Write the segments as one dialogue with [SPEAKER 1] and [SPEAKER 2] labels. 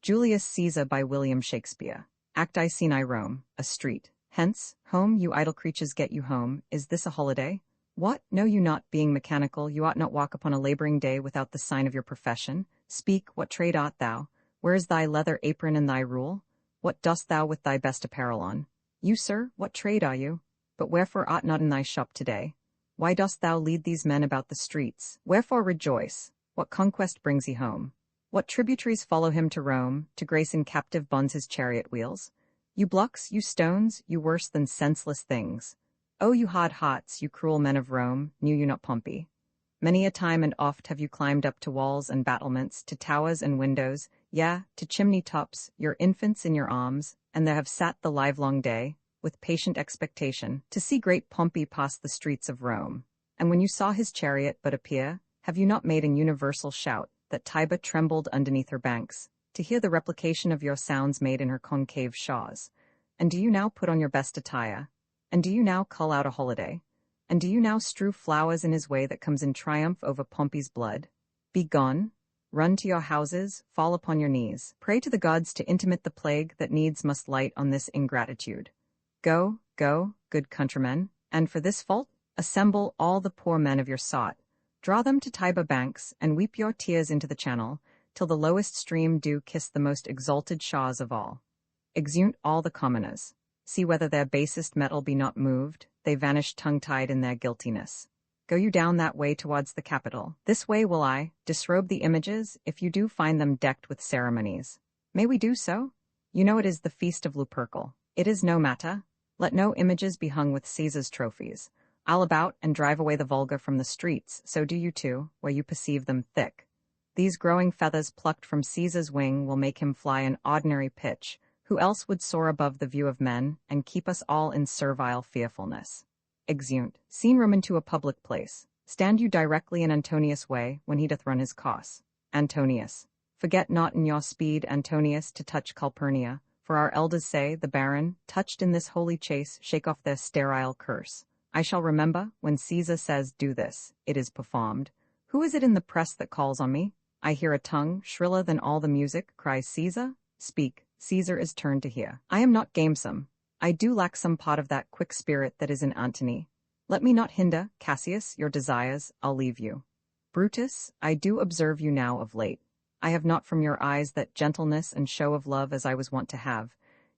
[SPEAKER 1] Julius Caesar by William Shakespeare. Act I scene I Rome, a street. Hence, home, you idle creatures, get you home. Is this a holiday? What, know you not, being mechanical, you ought not walk upon a laboring day without the sign of your profession? Speak, what trade art thou? Where is thy leather apron and thy rule? What dost thou with thy best apparel on? You, sir, what trade are you? But wherefore art not in thy shop today? Why dost thou lead these men about the streets? Wherefore rejoice? What conquest brings he home? What tributaries follow him to Rome, to grace in captive bonds his chariot wheels? You blocks, you stones, you worse than senseless things. Oh, you hard hearts, you cruel men of Rome, knew you not Pompey? Many a time and oft have you climbed up to walls and battlements, to towers and windows, yea, to chimney tops, your infants in your arms, and there have sat the livelong day, with patient expectation, to see great Pompey pass the streets of Rome. And when you saw his chariot but appear, have you not made an universal shout, that Tiber trembled underneath her banks, to hear the replication of your sounds made in her concave shores? And do you now put on your best attire? And do you now cull out a holiday? And do you now strew flowers in his way that comes in triumph over Pompey's blood? Be gone, run to your houses, fall upon your knees, pray to the gods to intimate the plague that needs must light on this ingratitude. Go, go, good countrymen, and for this fault, assemble all the poor men of your sort. Draw them to Tiber banks, and weep your tears into the channel, till the lowest stream do kiss the most exalted shores of all. Exeunt all the commoners. See whether their basest metal be not moved, they vanish tongue-tied in their guiltiness. Go you down that way towards the Capitol. This way will I disrobe the images, if you do find them decked with ceremonies. May we do so? You know it is the feast of Lupercal. It is no matter. Let no images be hung with Caesar's trophies. I'll about and drive away the vulgar from the streets, so do you too, where you perceive them thick. These growing feathers plucked from Caesar's wing will make him fly an ordinary pitch, who else would soar above the view of men, and keep us all in servile fearfulness. Exeunt. Scene room into a public place. Stand you directly in Antonius' way, when he doth run his course. Antonius. Forget not in your speed, Antonius, to touch Calpurnia, for our elders say, the baron, touched in this holy chase, shake off their sterile curse. I shall remember, when Caesar says, do this, it is performed. Who is it in the press that calls on me? I hear a tongue, shriller than all the music, cries Caesar. Speak, Caesar is turned to hear. I am not gamesome. I do lack some part of that quick spirit that is in Antony. Let me not hinder, Cassius, your desires, I'll leave you. Brutus, I do observe you now of late. I have not from your eyes that gentleness and show of love as I was wont to have.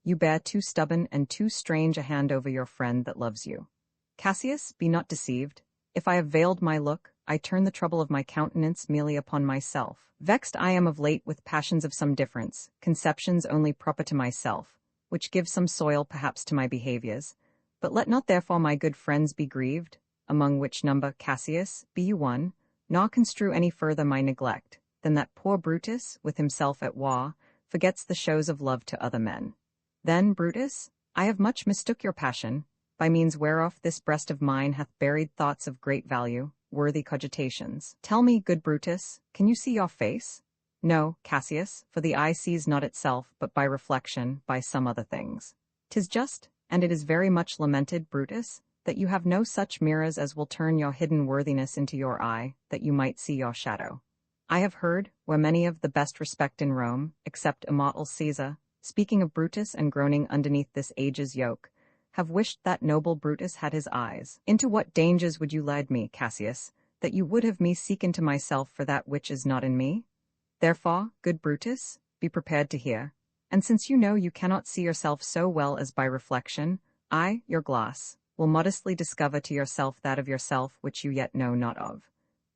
[SPEAKER 1] You bear too stubborn and too strange a hand over your friend that loves you. Cassius, be not deceived. If I have veiled my look, I turn the trouble of my countenance merely upon myself. Vexed I am of late with passions of some difference, conceptions only proper to myself, which give some soil perhaps to my behaviors. But let not therefore my good friends be grieved, among which number, Cassius, be you one, nor construe any further my neglect, than that poor Brutus, with himself at war, forgets the shows of love to other men. Then, Brutus, I have much mistook your passion, by means whereof this breast of mine hath buried thoughts of great value, worthy cogitations. Tell me, good Brutus, can you see your face? No, Cassius, for the eye sees not itself, but by reflection, by some other things. 'Tis just, and it is very much lamented, Brutus, that you have no such mirrors as will turn your hidden worthiness into your eye, that you might see your shadow. I have heard, where many of the best respect in Rome, except immortal Caesar, speaking of Brutus and groaning underneath this age's yoke, have wished that noble Brutus had his eyes. Into what dangers would you lead me, Cassius, that you would have me seek into myself for that which is not in me? Therefore, good Brutus, be prepared to hear. And since you know you cannot see yourself so well as by reflection, I, your glass, will modestly discover to yourself that of yourself which you yet know not of.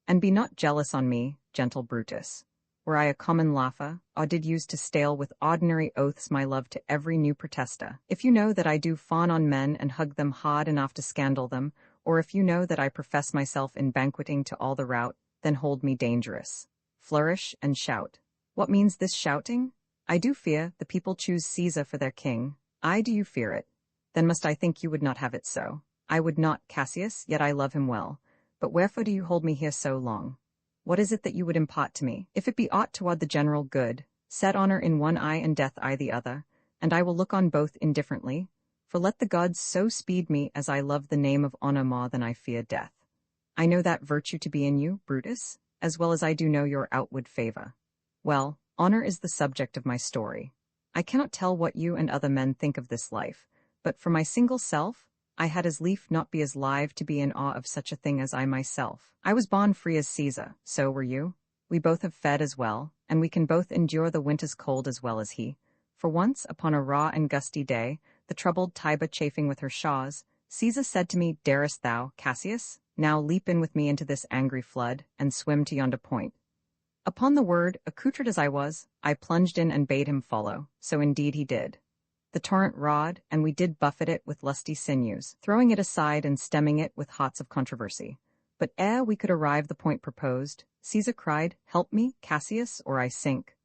[SPEAKER 1] And be not jealous on me, gentle Brutus. Were I a common laugher, or did use to stale with ordinary oaths my love to every new protester, if you know that I do fawn on men and hug them hard enough to scandal them, or if you know that I profess myself in banqueting to all the rout, then hold me dangerous. Flourish and shout. What means this shouting? I do fear the people choose Caesar for their king. I do you fear it? Then must I think you would not have it so. I would not, Cassius, yet I love him well. But wherefore do you hold me here so long? What is it that you would impart to me? If it be aught toward the general good, set honor in one eye and death I the other, and I will look on both indifferently, for let the gods so speed me as I love the name of honor more than I fear death. I know that virtue to be in you, Brutus, as well as I do know your outward favor. Well, Honor is the subject of my story. I cannot tell what you and other men think of this life, but for my single self, I had as lief not be as live to be in awe of such a thing as I myself. I was born free as Caesar, so were you. We both have fed as well, and we can both endure the winter's cold as well as he. For once, upon a raw and gusty day, the troubled Tiber chafing with her shaws, Caesar said to me, "Darest thou, Cassius, now leap in with me into this angry flood, and swim to yonder point?" Upon the word, accoutred as I was, I plunged in and bade him follow, so indeed he did. The torrent roared, and we did buffet it with lusty sinews, throwing it aside and stemming it with hots of controversy. But ere we could arrive the point proposed, Caesar cried, "Help me, Cassius, or I sink."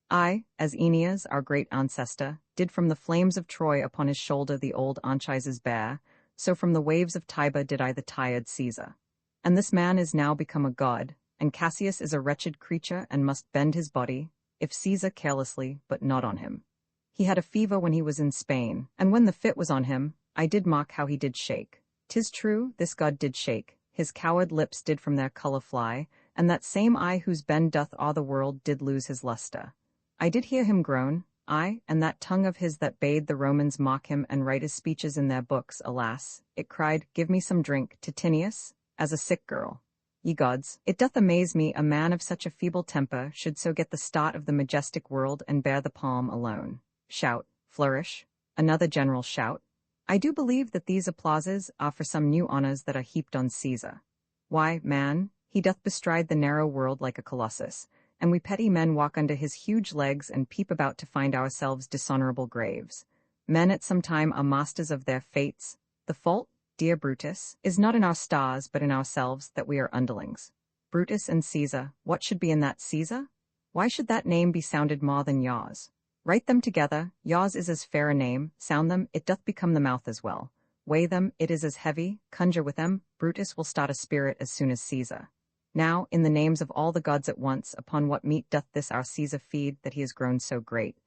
[SPEAKER 1] I, as Aeneas, our great ancestor, did from the flames of Troy upon his shoulder the old Anchises bear, so from the waves of Tiber did I the tired Caesar. And this man is now become a god, and Cassius is a wretched creature and must bend his body, if Caesar carelessly, but not on him. He had a fever when he was in Spain, and when the fit was on him, I did mark how he did shake. 'Tis true, this god did shake, his coward lips did from their colour fly, and that same eye whose bend doth awe the world did lose his lustre. I did hear him groan, aye, and that tongue of his that bade the Romans mock him and write his speeches in their books, alas, it cried, "Give me some drink, Titinius," as a sick girl. Ye gods, it doth amaze me a man of such a feeble temper should so get the start of the majestic world and bear the palm alone. Shout, flourish, another general shout. I do believe that these applauses are for some new honours that are heaped on Caesar. Why, man, he doth bestride the narrow world like a colossus, and we petty men walk under his huge legs and peep about to find ourselves dishonourable graves. Men at some time are masters of their fates. The fault, dear Brutus, is not in our stars but in ourselves that we are underlings. Brutus and Caesar, what should be in that Caesar? Why should that name be sounded more than yours? Write them together, yours is as fair a name, sound them, it doth become the mouth as well. Weigh them, it is as heavy, conjure with them, Brutus will start a spirit as soon as Caesar. Now, in the names of all the gods at once, upon what meat doth this our Caesar feed, that he is grown so great?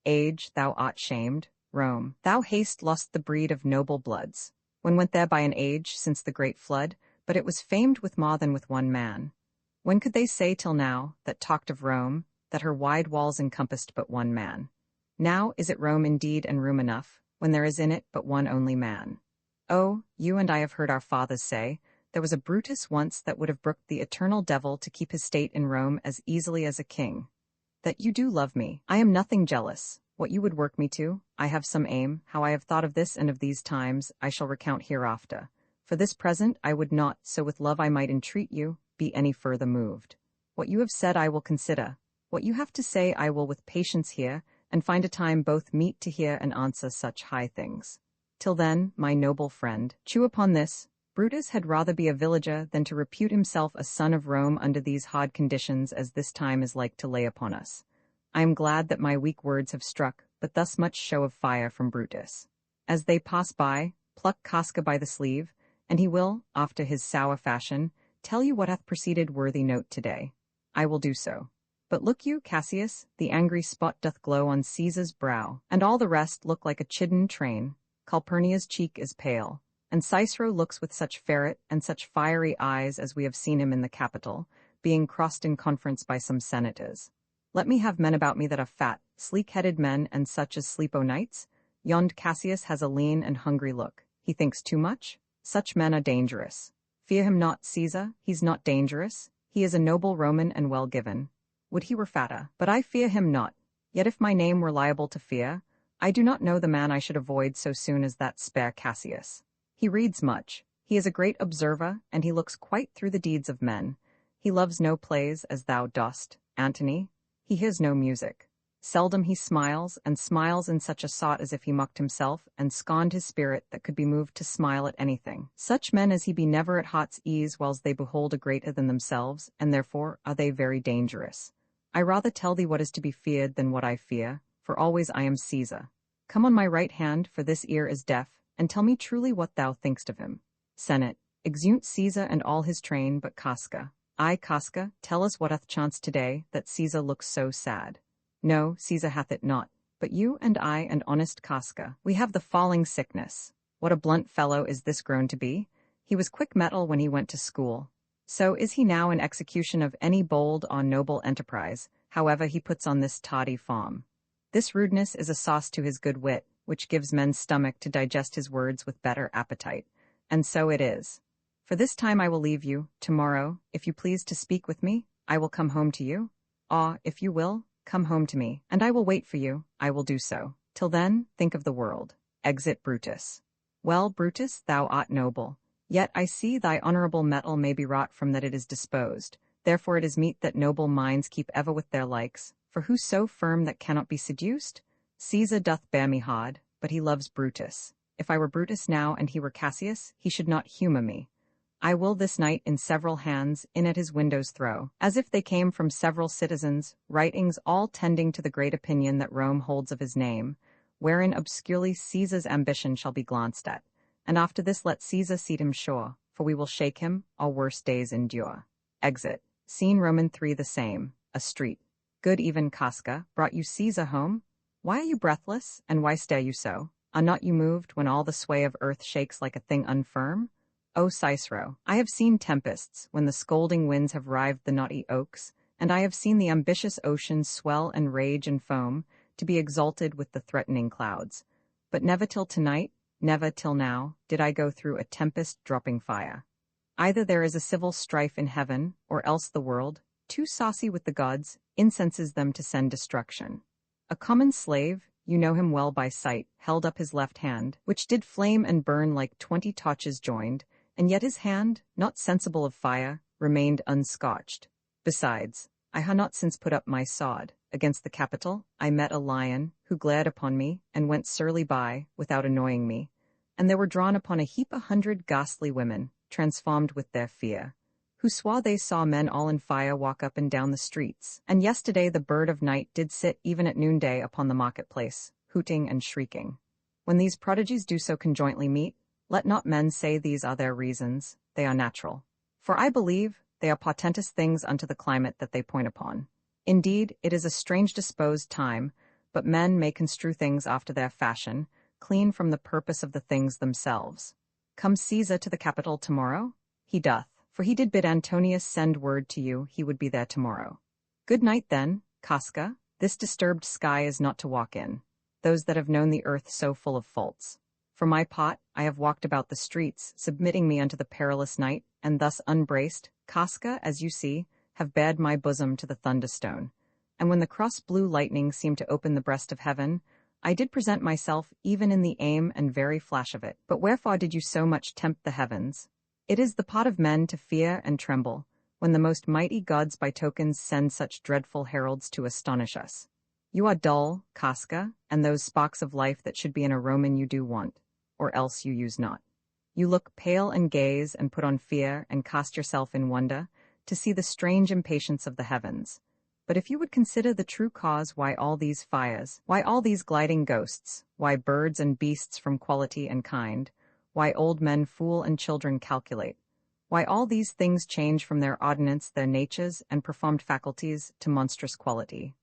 [SPEAKER 1] Age, thou art shamed, Rome, thou hast lost the breed of noble bloods. When went there by an age, since the great flood, but it was famed with more than with one man. When could they say till now, that talked of Rome, that her wide walls encompassed but one man? Now is it Rome indeed and room enough, when there is in it but one only man? Oh, you and I have heard our fathers say, there was a Brutus once that would have brooked the eternal devil to keep his state in Rome as easily as a king. That you do love me, I am nothing jealous. What you would work me to, I have some aim, how I have thought of this and of these times, I shall recount hereafter. For this present I would not, so with love I might entreat you, be any further moved. What you have said I will consider. What you have to say I will with patience hear, and find a time both meet to hear and answer such high things. Till then, my noble friend, chew upon this. Brutus had rather be a villager than to repute himself a son of Rome under these hard conditions as this time is like to lay upon us. I am glad that my weak words have struck, but thus much show of fire from Brutus. As they pass by, pluck Casca by the sleeve, and he will, after his sour fashion, tell you what hath preceded worthy note today. I will do so. But look you, Cassius, the angry spot doth glow on Caesar's brow, and all the rest look like a chidden train. Calpurnia's cheek is pale, and Cicero looks with such ferret and such fiery eyes as we have seen him in the Capitol, being crossed in conference by some senators. Let me have men about me that are fat, sleek-headed men, and such as sleep o' nights. Yond Cassius has a lean and hungry look. He thinks too much? Such men are dangerous. Fear him not, Caesar, he's not dangerous. He is a noble Roman and well given. Would he were fatter, but I fear him not. Yet if my name were liable to fear, I do not know the man I should avoid so soon as that spare Cassius. He reads much. He is a great observer, and he looks quite through the deeds of men. He loves no plays as thou dost, Antony. He hears no music. Seldom he smiles, and smiles in such a sort as if he mocked himself, and scorned his spirit that could be moved to smile at anything. Such men as he be never at heart's ease whiles they behold a greater than themselves, and therefore are they very dangerous. I rather tell thee what is to be feared than what I fear, for always I am Caesar. Come on my right hand, for this ear is deaf, and tell me truly what thou thinkst of him. Senate, exeunt Caesar and all his train, but Casca. I, Casca, tell us what hath chanced today, that Caesar looks so sad. No, Caesar hath it not, but you and I and honest Casca, we have the falling sickness. What a blunt fellow is this grown to be? He was quick metal when he went to school. So is he now in execution of any bold or noble enterprise, however he puts on this tardy form. This rudeness is a sauce to his good wit, which gives men's stomach to digest his words with better appetite. And so it is. For this time I will leave you. Tomorrow, if you please to speak with me, I will come home to you. Ah, if you will, come home to me, and I will wait for you, I will do so. Till then, think of the world. Exit Brutus. Well, Brutus, thou art noble. Yet I see thy honorable metal may be wrought from that it is disposed. Therefore it is meet that noble minds keep ever with their likes. For who so firm that cannot be seduced? Caesar doth bear me hard, but he loves Brutus. If I were Brutus now and he were Cassius, he should not humour me. I will this night in several hands in at his windows throw, as if they came from several citizens, writings all tending to the great opinion that Rome holds of his name, wherein obscurely Caesar's ambition shall be glanced at. And after this let Caesar seat him sure, for we will shake him, our worst days endure. Exit. Scene Roman 3 the same, a street. Good even, Casca, brought you Caesar home? Why are you breathless, and why stare you so? Are not you moved when all the sway of earth shakes like a thing unfirm? O Cicero, I have seen tempests, when the scolding winds have rived the knotty oaks, and I have seen the ambitious oceans swell and rage and foam, to be exalted with the threatening clouds. But never till tonight, never till now, did I go through a tempest dropping fire. Either there is a civil strife in heaven, or else the world, too saucy with the gods, incenses them to send destruction. A common slave, you know him well by sight, held up his left hand, which did flame and burn like 20 torches joined, and yet his hand, not sensible of fire, remained unscorched. Besides, I ha not since put up my sword. Against the Capitol, I met a lion, who glared upon me, and went surly by, without annoying me. And there were drawn upon a heap 100 ghastly women, transformed with their fear, who swore they saw men all in fire walk up and down the streets. And yesterday the bird of night did sit even at noonday upon the marketplace, hooting and shrieking. When these prodigies do so conjointly meet, let not men say these are their reasons, they are natural. For I believe they are portentous things unto the climate that they point upon. Indeed, it is a strange disposed time, but men may construe things after their fashion, clean from the purpose of the things themselves. Come Caesar to the Capitol tomorrow? He doth, for he did bid Antonius send word to you he would be there tomorrow. Good night then, Casca, this disturbed sky is not to walk in, those that have known the earth so full of faults. For my part, I have walked about the streets, submitting me unto the perilous night, and thus unbraced, Casca, as you see, have bared my bosom to the thunderstone. And when the cross-blue lightning seemed to open the breast of heaven, I did present myself even in the aim and very flash of it. But wherefore did you so much tempt the heavens? It is the pot of men to fear and tremble, when the most mighty gods by tokens send such dreadful heralds to astonish us. You are dull, Casca, and those sparks of life that should be in a Roman you do want, or else you use not. You look pale and gaze and put on fear and cast yourself in wonder, to see the strange impatience of the heavens. But if you would consider the true cause why all these fires, why all these gliding ghosts, why birds and beasts from quality and kind, why old men fool and children calculate, why all these things change from their ordinance their natures and performed faculties to monstrous quality,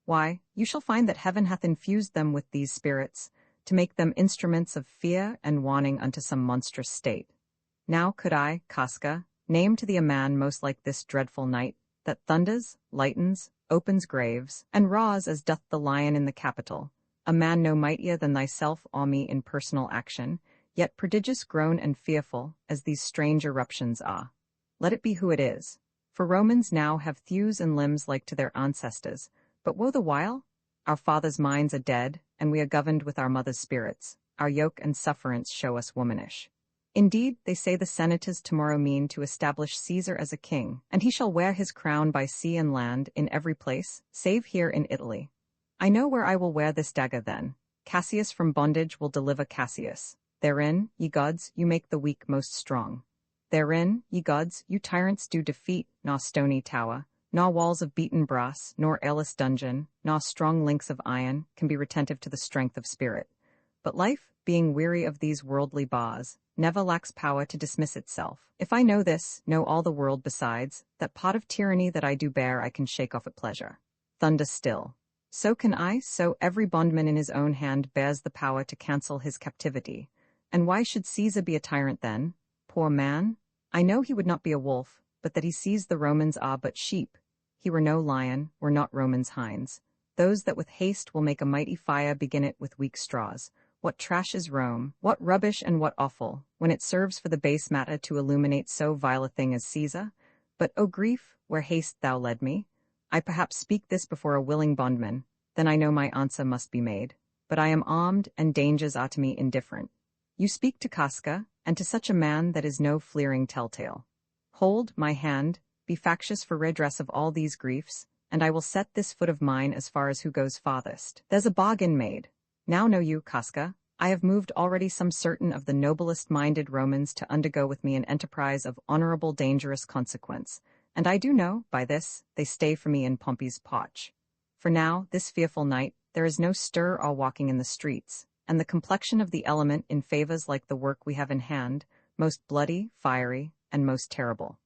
[SPEAKER 1] why, you shall find that heaven hath infused them with these spirits, to make them instruments of fear and warning unto some monstrous state. Now could I, Casca, name to thee a man most like this dreadful night, that thunders, lightens, opens graves, and roars as doth the lion in the Capitol, a man no mightier than thyself or me in personal action, yet prodigious grown and fearful, as these strange eruptions are. Let it be who it is. For Romans now have thews and limbs like to their ancestors, but woe the while? Our fathers' minds are dead, and we are governed with our mothers' spirits. Our yoke and sufferance show us womanish. Indeed, they say the senators tomorrow mean to establish Caesar as a king, and he shall wear his crown by sea and land in every place, save here in Italy. I know where I will wear this dagger then. Cassius from bondage will deliver Cassius. Therein, ye gods, you make the weak most strong. Therein, ye gods, you tyrants do defeat, nor stony tower, nor walls of beaten brass, nor airless dungeon, nor strong links of iron, can be retentive to the strength of spirit. But life, being weary of these worldly bars, never lacks power to dismiss itself. If I know this, know all the world besides, that pot of tyranny that I do bear I can shake off at pleasure. Thunder still. So can I, so every bondman in his own hand bears the power to cancel his captivity. And why should Caesar be a tyrant then? Poor man! I know he would not be a wolf, but that he sees the Romans are but sheep. he were no lion, were not Romans' hinds. Those that with haste will make a mighty fire begin it with weak straws. What trash is Rome, what rubbish and what offal, when it serves for the base matter to illuminate so vile a thing as Caesar? But, O grief, where haste thou led me? I perhaps speak this before a willing bondman, then I know my answer must be made. But I am armed, and dangers are to me indifferent. You speak to Casca, and to such a man that is no fleering telltale. Hold my hand, be factious for redress of all these griefs, and I will set this foot of mine as far as who goes farthest. There's a bargain made. Now know you, Casca, I have moved already some certain of the noblest-minded Romans to undergo with me an enterprise of honorable dangerous consequence, and I do know, by this, they stay for me in Pompey's potch. For now, this fearful night, there is no stir or walking in the streets, and the complexion of the element in favors like the work we have in hand, most bloody, fiery, and most terrible.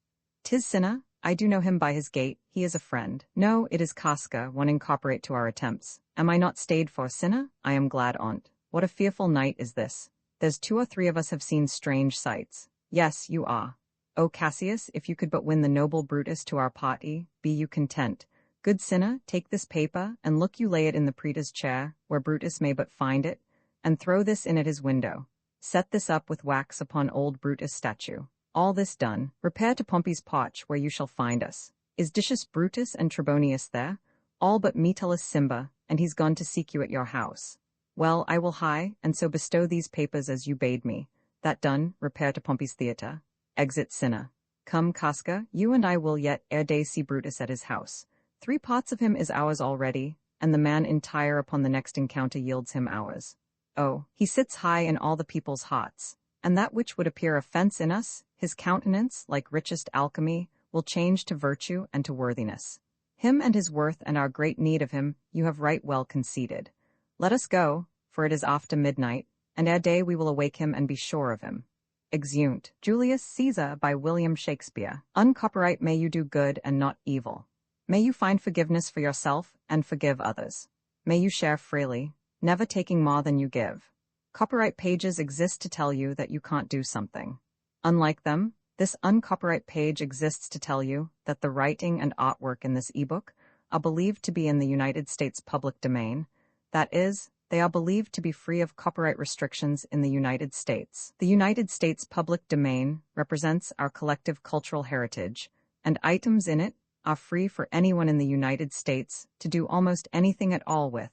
[SPEAKER 1] 'Tis Cinna, I do know him by his gait, he is a friend. No, it is Casca, one incorporate to our attempts. Am I not stayed for Cinna? I am glad on't. What a fearful night is this. There's 2 or 3 of us have seen strange sights. Yes, you are. O Cassius, if you could but win the noble Brutus to our party, be you content. Good Cinna, take this paper, and look you lay it in the praetor's chair, where Brutus may but find it, and throw this in at his window. Set this up with wax upon old Brutus' statue. All this done, repair to Pompey's potch, where you shall find us. Is Decius Brutus and Trebonius there? All but Metellus Cimber, and he's gone to seek you at your house. Well, I will hie, and so bestow these papers as you bade me. That done, repair to Pompey's theatre. Exit Cinna. Come, Casca, you and I will yet ere day see Brutus at his house. 3 parts of him is ours already, and the man entire upon the next encounter yields him ours. Oh, he sits high in all the people's hearts, and that which would appear offence in us, his countenance, like richest alchemy, will change to virtue and to worthiness. Him and his worth and our great need of him you have right well conceded. Let us go, for it is after midnight, and ere day we will awake him and be sure of him. Exeunt. Julius Caesar by William Shakespeare. Uncopyright may you do good and not evil. May you find forgiveness for yourself and forgive others. May you share freely, never taking more than you give. Copyright pages exist to tell you that you can't do something. Unlike them, this uncopyright page exists to tell you that the writing and artwork in this ebook are believed to be in the United States public domain. That is, they are believed to be free of copyright restrictions in the United States. The United States public domain represents our collective cultural heritage, and items in it are free for anyone in the United States to do almost anything at all with,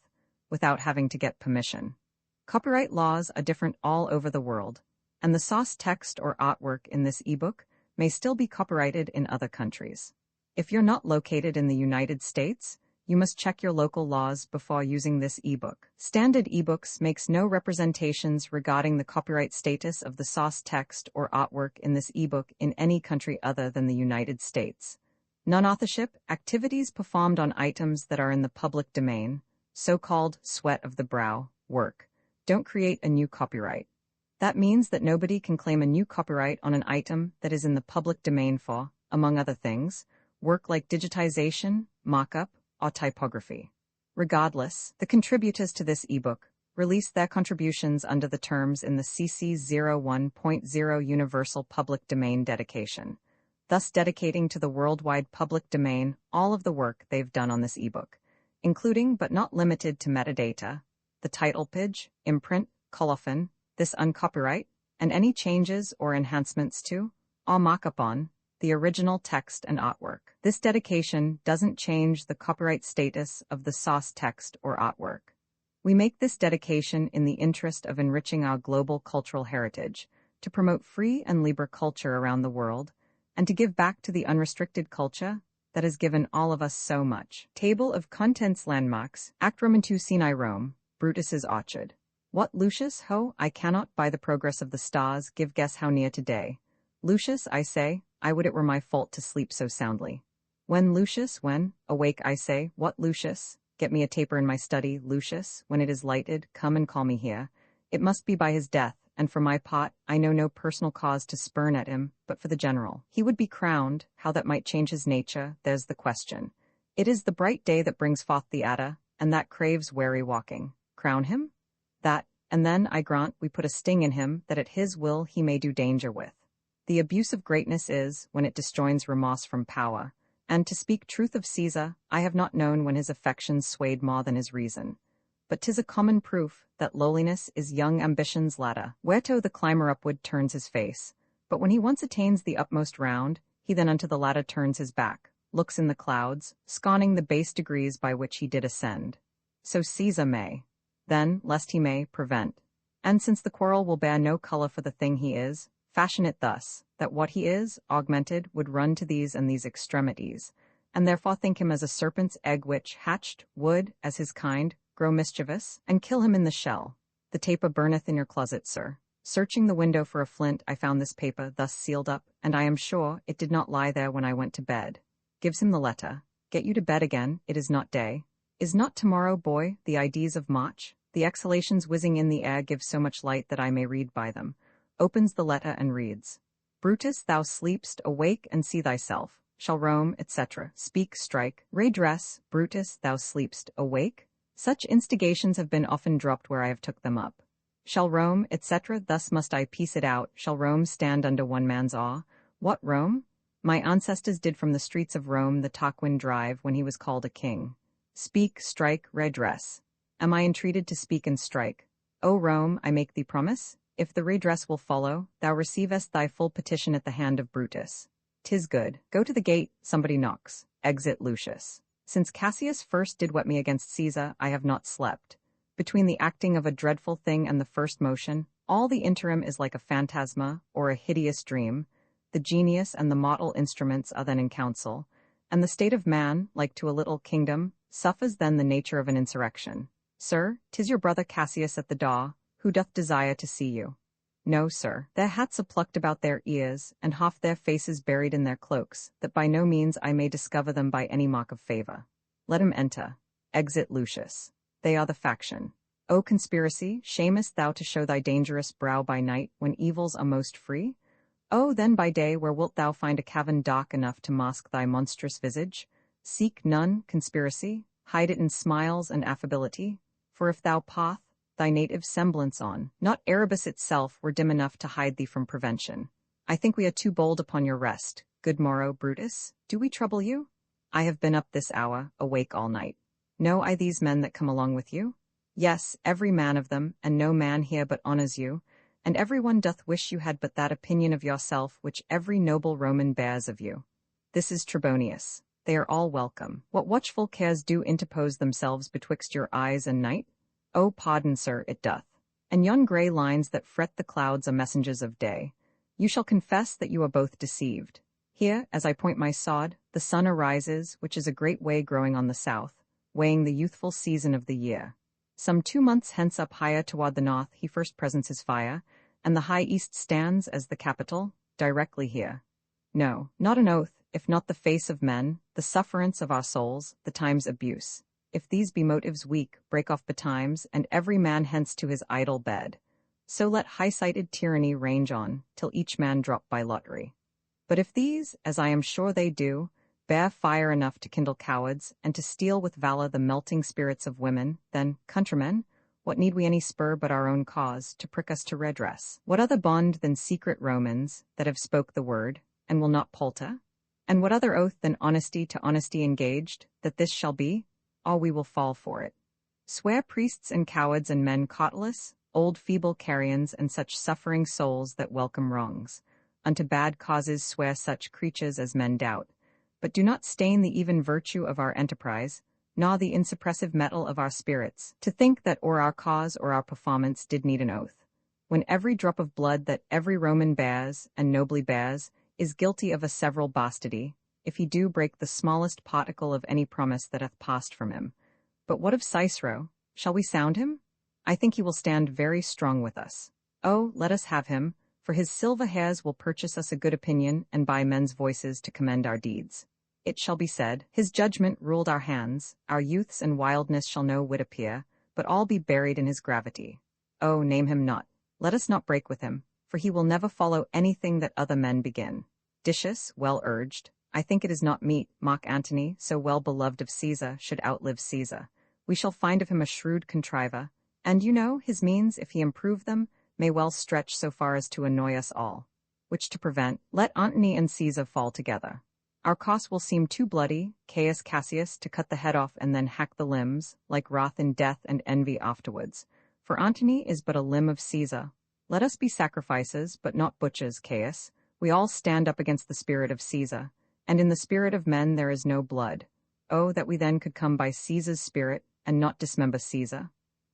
[SPEAKER 1] without having to get permission. Copyright laws are different all over the world, and the source text or artwork in this ebook may still be copyrighted in other countries. If you're not located in the United States, you must check your local laws before using this ebook. Standard ebooks makes no representations regarding the copyright status of the source text or artwork in this ebook in any country other than the United States. Non-authorship activities performed on items that are in the public domain, so-called sweat of the brow, work, don't create a new copyright. That means that nobody can claim a new copyright on an item that is in the public domain for, among other things, work like digitization, mock-up, or typography. Regardless, the contributors to this ebook release their contributions under the terms in the CC 01.0 Universal Public Domain dedication, thus dedicating to the worldwide public domain all of the work they've done on this ebook, including but not limited to metadata, the title page, imprint, colophon, this uncopyright, and any changes or enhancements to, or mock-up on, the original text and artwork. This dedication doesn't change the copyright status of the source text or artwork. We make this dedication in the interest of enriching our global cultural heritage, to promote free and libre culture around the world, and to give back to the unrestricted culture that has given all of us so much. Table of Contents Landmarks, Act Roman 2 Sinai Rome, Brutus's Orchard. What Lucius, ho, I cannot by the progress of the stars give guess how near today. Lucius, I say, I would it were my fault to sleep so soundly. When Lucius, when, awake I say, what Lucius, get me a taper in my study, Lucius, when it is lighted, come and call me here. It must be by his death, and for my part, I know no personal cause to spurn at him, but for the general. He would be crowned, how that might change his nature, there's the question. It is the bright day that brings forth the adder, and that craves wary walking. Crown him? That, and then, I grant, we put a sting in him, that at his will he may do danger with. The abuse of greatness is, when it disjoins remorse from power, And to speak truth of Caesar, I have not known when his affections swayed more than his reason. But 'tis a common proof that lowliness is young ambition's ladder, whereto the climber upward turns his face. But when he once attains the utmost round, he then unto the ladder turns his back, looks in the clouds, scorning the base degrees by which he did ascend. So Caesar may. Then, lest he may, prevent. And since the quarrel will bear no colour for the thing he is, fashion it thus, that what he is, augmented, would run to these and these extremities, and therefore think him as a serpent's egg which, hatched, would, as his kind, grow mischievous, and kill him in the shell. The taper burneth in your closet, sir. Searching the window for a flint, I found this paper thus sealed up, and I am sure it did not lie there when I went to bed. Gives him the letter. Get you to bed again, it is not day. Is not tomorrow, boy, the ides of March? The exhalations whizzing in the air give so much light that I may read by them. Opens the letter and reads. Brutus, thou sleepst, awake and see thyself. Shall Rome, etc. Speak, strike, redress. Brutus, thou sleepst, awake? Such instigations have been often dropped where I have took them up. Shall Rome, etc. Thus must I piece it out. Shall Rome stand under one man's awe? What Rome? My ancestors did from the streets of Rome the Tarquin drive when he was called a king. Speak, strike, redress. Am I entreated to speak and strike? O Rome, I make thee promise, if the redress will follow, thou receivest thy full petition at the hand of Brutus. 'Tis good. Go to the gate, somebody knocks. Exit Lucius. Since Cassius first did whet me against Caesar, I have not slept. Between the acting of a dreadful thing and the first motion, all the interim is like a phantasma, or a hideous dream. The genius and the mortal instruments are then in council, and the state of man, like to a little kingdom, suffers then the nature of an insurrection. Sir, 'tis your brother Cassius at the door, who doth desire to see you. No, sir, their hats are plucked about their ears, and half their faces buried in their cloaks, that by no means I may discover them by any mark of favour. Let him enter. Exit Lucius. They are the faction. O conspiracy, shamest thou to show thy dangerous brow by night, when evils are most free? O then by day, where wilt thou find a cavern dark enough to mask thy monstrous visage? Seek none, conspiracy, hide it in smiles and affability, for if thou path thy native semblance on, not Erebus itself were dim enough to hide thee from prevention. I think we are too bold upon your rest. Good morrow, Brutus. Do we trouble you? I have been up this hour, awake all night. Know I these men that come along with you? Yes, every man of them, and no man here but honours you, and every one doth wish you had but that opinion of yourself which every noble Roman bears of you. This is Trebonius. They are all welcome. What watchful cares do interpose themselves betwixt your eyes and night? Oh, pardon, sir, it doth. And yon grey lines that fret the clouds are messengers of day. You shall confess that you are both deceived. Here, as I point my sod, the sun arises, which is a great way growing on the south, weighing the youthful season of the year. Some 2 months hence up higher toward the north he first presents his fire, and the high east stands as the capital, directly here. No, not an oath, if not the face of men, the sufferance of our souls, the time's abuse. If these be motives weak, break off betimes, and every man hence to his idle bed. So let high-sighted tyranny range on, till each man drop by lottery. But if these, as I am sure they do, bear fire enough to kindle cowards, and to steal with valour the melting spirits of women, then, countrymen, what need we any spur but our own cause, to prick us to redress? What other bond than secret Romans, that have spoke the word, and will not palter? And what other oath than honesty to honesty engaged, that this shall be? All we will fall for it. Swear priests and cowards and men cautelous, old feeble carrions and such suffering souls that welcome wrongs. Unto bad causes swear such creatures as men doubt. But do not stain the even virtue of our enterprise, nor the insuppressive metal of our spirits, to think that or our cause or our performance did need an oath. When every drop of blood that every Roman bears, and nobly bears, is guilty of a several bastardy, if he do break the smallest particle of any promise that hath passed from him. But what of Cicero? Shall we sound him? I think he will stand very strong with us. Oh, let us have him, for his silver hairs will purchase us a good opinion and buy men's voices to commend our deeds. It shall be said, his judgment ruled our hands, our youths and wildness shall no whit appear, but all be buried in his gravity. Oh, name him not. Let us not break with him, for he will never follow anything that other men begin. Decius, well urged. I think it is not meet, Mark Antony, so well beloved of Caesar, should outlive Caesar. We shall find of him a shrewd contriver, and you know, his means, if he improve them, may well stretch so far as to annoy us all. Which to prevent, let Antony and Caesar fall together. Our cause will seem too bloody, Caius Cassius, to cut the head off and then hack the limbs, like wrath in death and envy afterwards. For Antony is but a limb of Caesar. Let us be sacrifices, but not butchers, Caius. We all stand up against the spirit of Caesar, and in the spirit of men there is no blood. Oh, that we then could come by Caesar's spirit, and not dismember Caesar.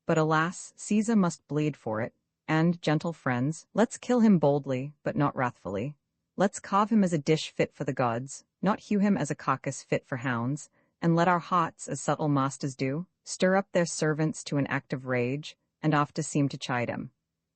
[SPEAKER 1] But alas, Caesar must bleed for it, and, gentle friends, let's kill him boldly, but not wrathfully. Let's carve him as a dish fit for the gods, not hew him as a carcass fit for hounds, and let our hearts, as subtle masters do, stir up their servants to an act of rage, and after seem to chide him.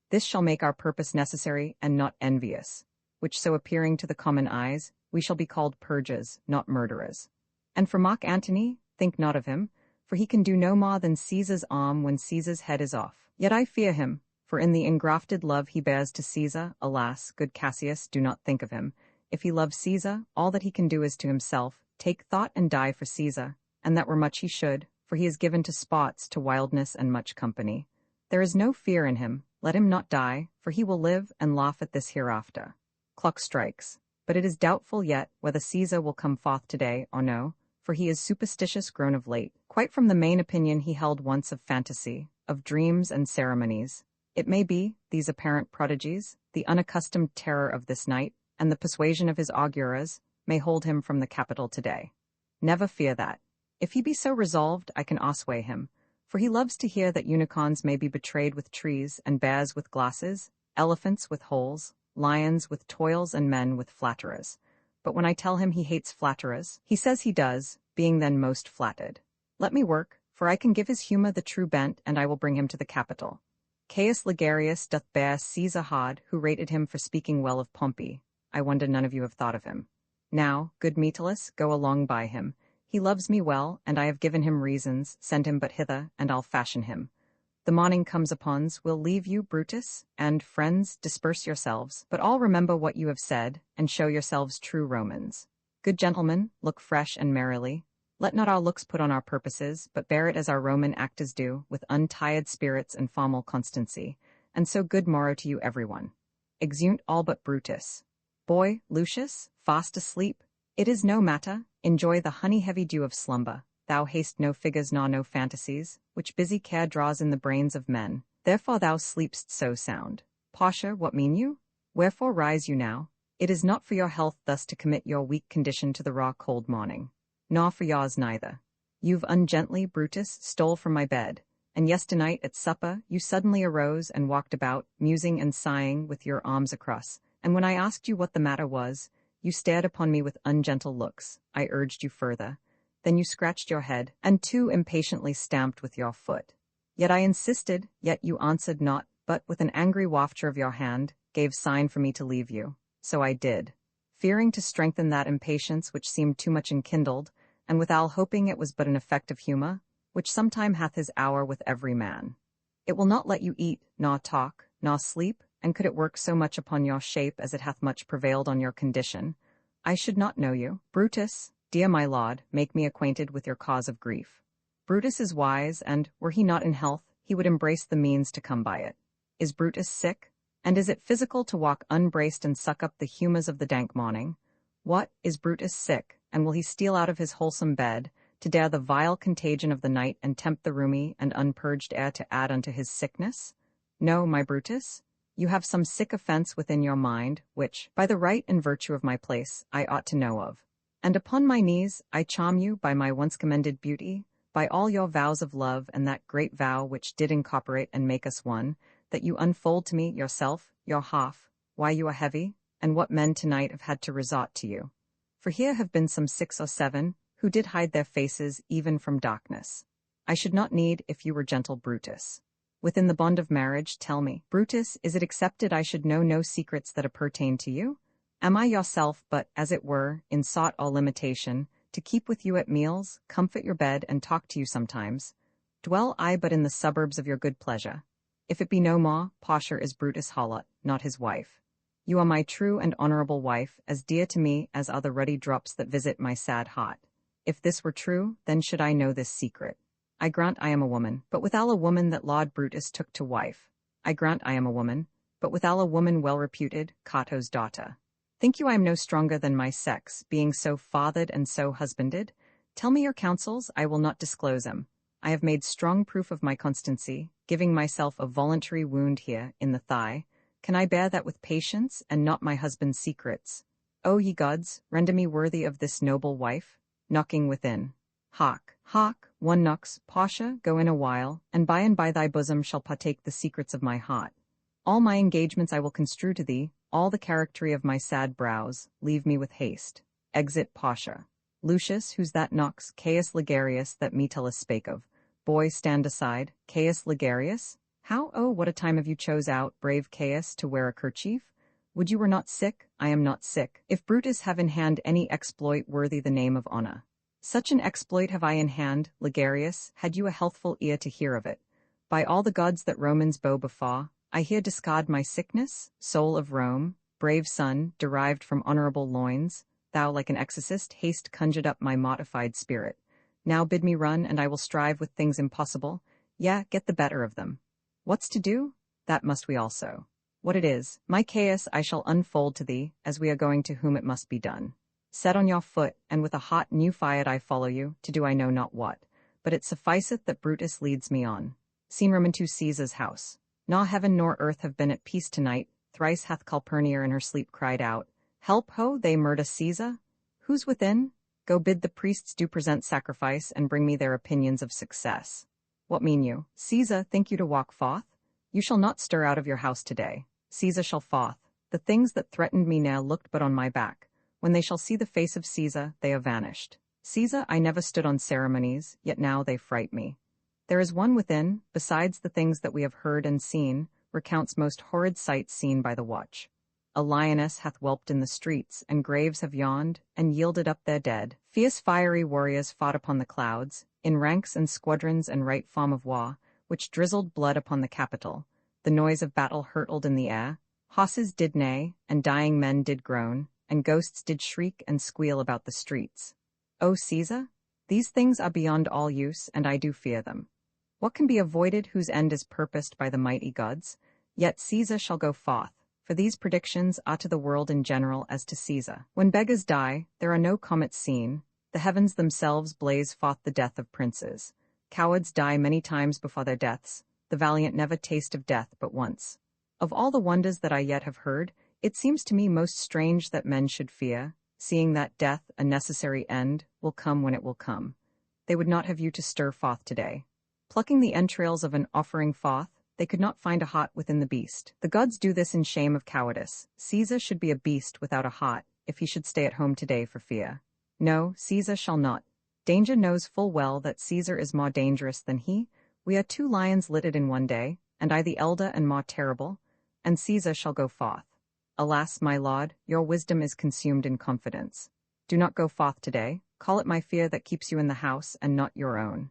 [SPEAKER 1] This shall make our purpose necessary and not envious, which so appearing to the common eyes, we shall be called purgers, not murderers. And for Mark Antony, think not of him, for he can do no more than Caesar's arm when Caesar's head is off. Yet I fear him, for in the engrafted love he bears to Caesar, alas, good Cassius, do not think of him. If he loves Caesar, all that he can do is to himself, take thought and die for Caesar, and that were much he should, for he is given to spots, to wildness and much company. There is no fear in him, let him not die, for he will live and laugh at this hereafter. Clock strikes, but it is doubtful yet whether Caesar will come forth today or no, for he is superstitious grown of late, quite from the main opinion he held once of fantasy, of dreams and ceremonies. It may be, these apparent prodigies, the unaccustomed terror of this night, and the persuasion of his augurers, may hold him from the capital today. Never fear that. If he be so resolved, I can osway him, for he loves to hear that unicorns may be betrayed with trees, and bears with glasses, elephants with holes, lions with toils, and men with flatterers. But when I tell him he hates flatterers, he says he does, being then most flattered. Let me work, for I can give his humour the true bent, and I will bring him to the capital. Caius Ligarius doth bear Caesar hard, who rated him for speaking well of Pompey. I wonder none of you have thought of him. Now, good Metellus, go along by him. He loves me well, and I have given him reasons, send him but hither, and I'll fashion him. The morning comes upon's, we'll leave you, Brutus, and, friends, disperse yourselves, but all remember what you have said, and show yourselves true Romans. Good gentlemen, look fresh and merrily. Let not our looks put on our purposes, but bear it as our Roman actors do, with untired spirits and formal constancy, and so good morrow to you everyone. Exeunt all but Brutus. Boy, Lucius, fast asleep? It is no matter, enjoy the honey-heavy dew of slumber. Thou hast no figures nor no fantasies, which busy care draws in the brains of men. Therefore thou sleepst so sound. Pasha, what mean you? Wherefore rise you now? It is not for your health thus to commit your weak condition to the raw cold morning. Nor for yours neither. You've ungently, Brutus, stole from my bed, and yesternight at supper you suddenly arose and walked about, musing and sighing, with your arms across, and when I asked you what the matter was, you stared upon me with ungentle looks. I urged you further. Then you scratched your head, and too impatiently stamped with your foot. Yet I insisted, yet you answered not, but, with an angry wafture of your hand, gave sign for me to leave you. So I did, fearing to strengthen that impatience which seemed too much enkindled, and withal hoping it was but an effect of humour, which sometime hath his hour with every man. It will not let you eat, nor talk, nor sleep, and could it work so much upon your shape as it hath much prevailed on your condition, I should not know you. Brutus, dear my lord, make me acquainted with your cause of grief. Brutus is wise, and, were he not in health, he would embrace the means to come by it. Is Brutus sick? And is it physical to walk unbraced and suck up the humours of the dank morning? What, is Brutus sick, and will he steal out of his wholesome bed, to dare the vile contagion of the night and tempt the rheumy and unpurged air to add unto his sickness? No, my Brutus, you have some sick offence within your mind, which, by the right and virtue of my place, I ought to know of. And upon my knees, I charm you by my once commended beauty, by all your vows of love and that great vow which did incorporate and make us one, that you unfold to me yourself, your half, why you are heavy, and what men tonight have had to resort to you. For here have been some 6 or 7, who did hide their faces even from darkness. I should not need if you were gentle Brutus. Within the bond of marriage, tell me, Brutus, is it accepted I should know no secrets that appertain to you? Am I yourself but, as it were, in sought or limitation, to keep with you at meals, comfort your bed, and talk to you sometimes? Dwell I but in the suburbs of your good pleasure. If it be no more, Pasha is Brutus Holot, not his wife. You are my true and honourable wife, as dear to me as are the ruddy drops that visit my sad heart. If this were true, then should I know this secret. I grant I am a woman, but withal a woman that Lord Brutus took to wife. I grant I am a woman, but withal a woman well reputed, Cato's daughter. Think you I am no stronger than my sex, being so fathered and so husbanded? Tell me your counsels, I will not disclose them. I have made strong proof of my constancy, giving myself a voluntary wound here, in the thigh. Can I bear that with patience, and not my husband's secrets? O ye gods, render me worthy of this noble wife. Knocking within. Hark, hark, one knocks, Pasha, go in a while, and by thy bosom shall partake the secrets of my heart. All my engagements I will construe to thee, all the charactery of my sad brows, leave me with haste. Exit Pasha. Lucius, who's that knocks? Caius Ligarius that Metellus spake of. Boy, stand aside. Caius Ligarius? How, oh, what a time have you chose out, brave Caius, to wear a kerchief? Would you were not sick? I am not sick. If Brutus have in hand any exploit worthy the name of honor. Such an exploit have I in hand, Ligarius, had you a healthful ear to hear of it. By all the gods that Romans bow before, I here discard my sickness, soul of Rome, brave son, derived from honorable loins, thou like an exorcist haste conjured up my mortified spirit. Now bid me run, and I will strive with things impossible, yea, get the better of them. What's to do? That must we also. What it is, my Caius, I shall unfold to thee, as we are going to whom it must be done. Set on your foot, and with a hot new fired I follow you, to do I know not what, but it sufficeth that Brutus leads me on. Scene room into Caesar's house. Nor heaven nor earth have been at peace tonight, thrice hath Calpurnia in her sleep cried out, Help, ho, they murder Caesar? Who's within? Go bid the priests do present sacrifice, and bring me their opinions of success. What mean you? Caesar, think you to walk forth? You shall not stir out of your house today. Caesar shall forth. The things that threatened me now looked but on my back. When they shall see the face of Caesar, they are vanished. Caesar, I never stood on ceremonies, yet now they fright me. There is one within, besides the things that we have heard and seen, recounts most horrid sights seen by the watch. A lioness hath whelped in the streets, and graves have yawned, and yielded up their dead. Fierce fiery warriors fought upon the clouds, in ranks and squadrons and right form of war, which drizzled blood upon the Capitol. The noise of battle hurtled in the air. Horses did neigh, and dying men did groan, and ghosts did shriek and squeal about the streets. O Caesar, these things are beyond all use, and I do fear them. What can be avoided whose end is purposed by the mighty gods? Yet Caesar shall go forth, for these predictions are to the world in general as to Caesar. When beggars die, there are no comets seen, the heavens themselves blaze forth the death of princes. Cowards die many times before their deaths, the valiant never taste of death but once. Of all the wonders that I yet have heard, it seems to me most strange that men should fear, seeing that death, a necessary end, will come when it will come. They would not have you to stir forth today. Plucking the entrails of an offering forth, they could not find a heart within the beast. The gods do this in shame of cowardice. Caesar should be a beast without a heart, if he should stay at home today for fear. No, Caesar shall not. Danger knows full well that Caesar is more dangerous than he. We are 2 lions litted in one day, and I the elder and more terrible, and Caesar shall go forth. Alas, my lord, your wisdom is consumed in confidence. Do not go forth today, call it my fear that keeps you in the house, and not your own.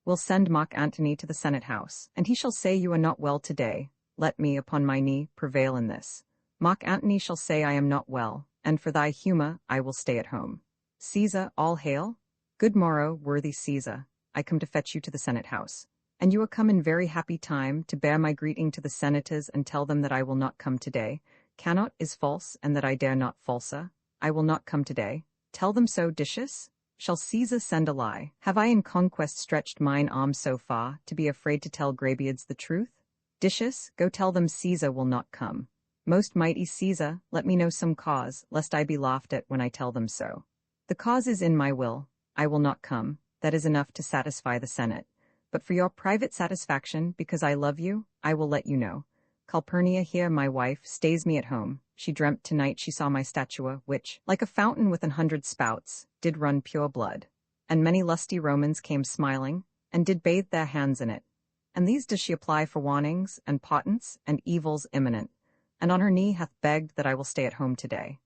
[SPEAKER 1] We'll send Mark Antony to the Senate house, and he shall say you are not well today. Let me, upon my knee, prevail in this. Mark Antony shall say I am not well, and for thy humour I will stay at home. Caesar, all hail. Good morrow, worthy Caesar, I come to fetch you to the Senate house. And you are come in very happy time to bear my greeting to the senators and tell them that I will not come today. Cannot is false, and that I dare not falser. I will not come today. Tell them so, Decius. Shall Caesar send a lie? Have I in conquest stretched mine arm so far, to be afraid to tell Grabeids the truth? Decius, go tell them Caesar will not come. Most mighty Caesar, let me know some cause, lest I be laughed at when I tell them so. The cause is in my will. I will not come. That is enough to satisfy the Senate. But for your private satisfaction, because I love you, I will let you know. Calpurnia here, my wife, stays me at home. She dreamt tonight she saw my statua, which, like a fountain with 100 spouts, did run pure blood. And many lusty Romans came smiling, and did bathe their hands in it. And these does she apply for warnings, and potents, and evils imminent. And on her knee hath begged that I will stay at home today.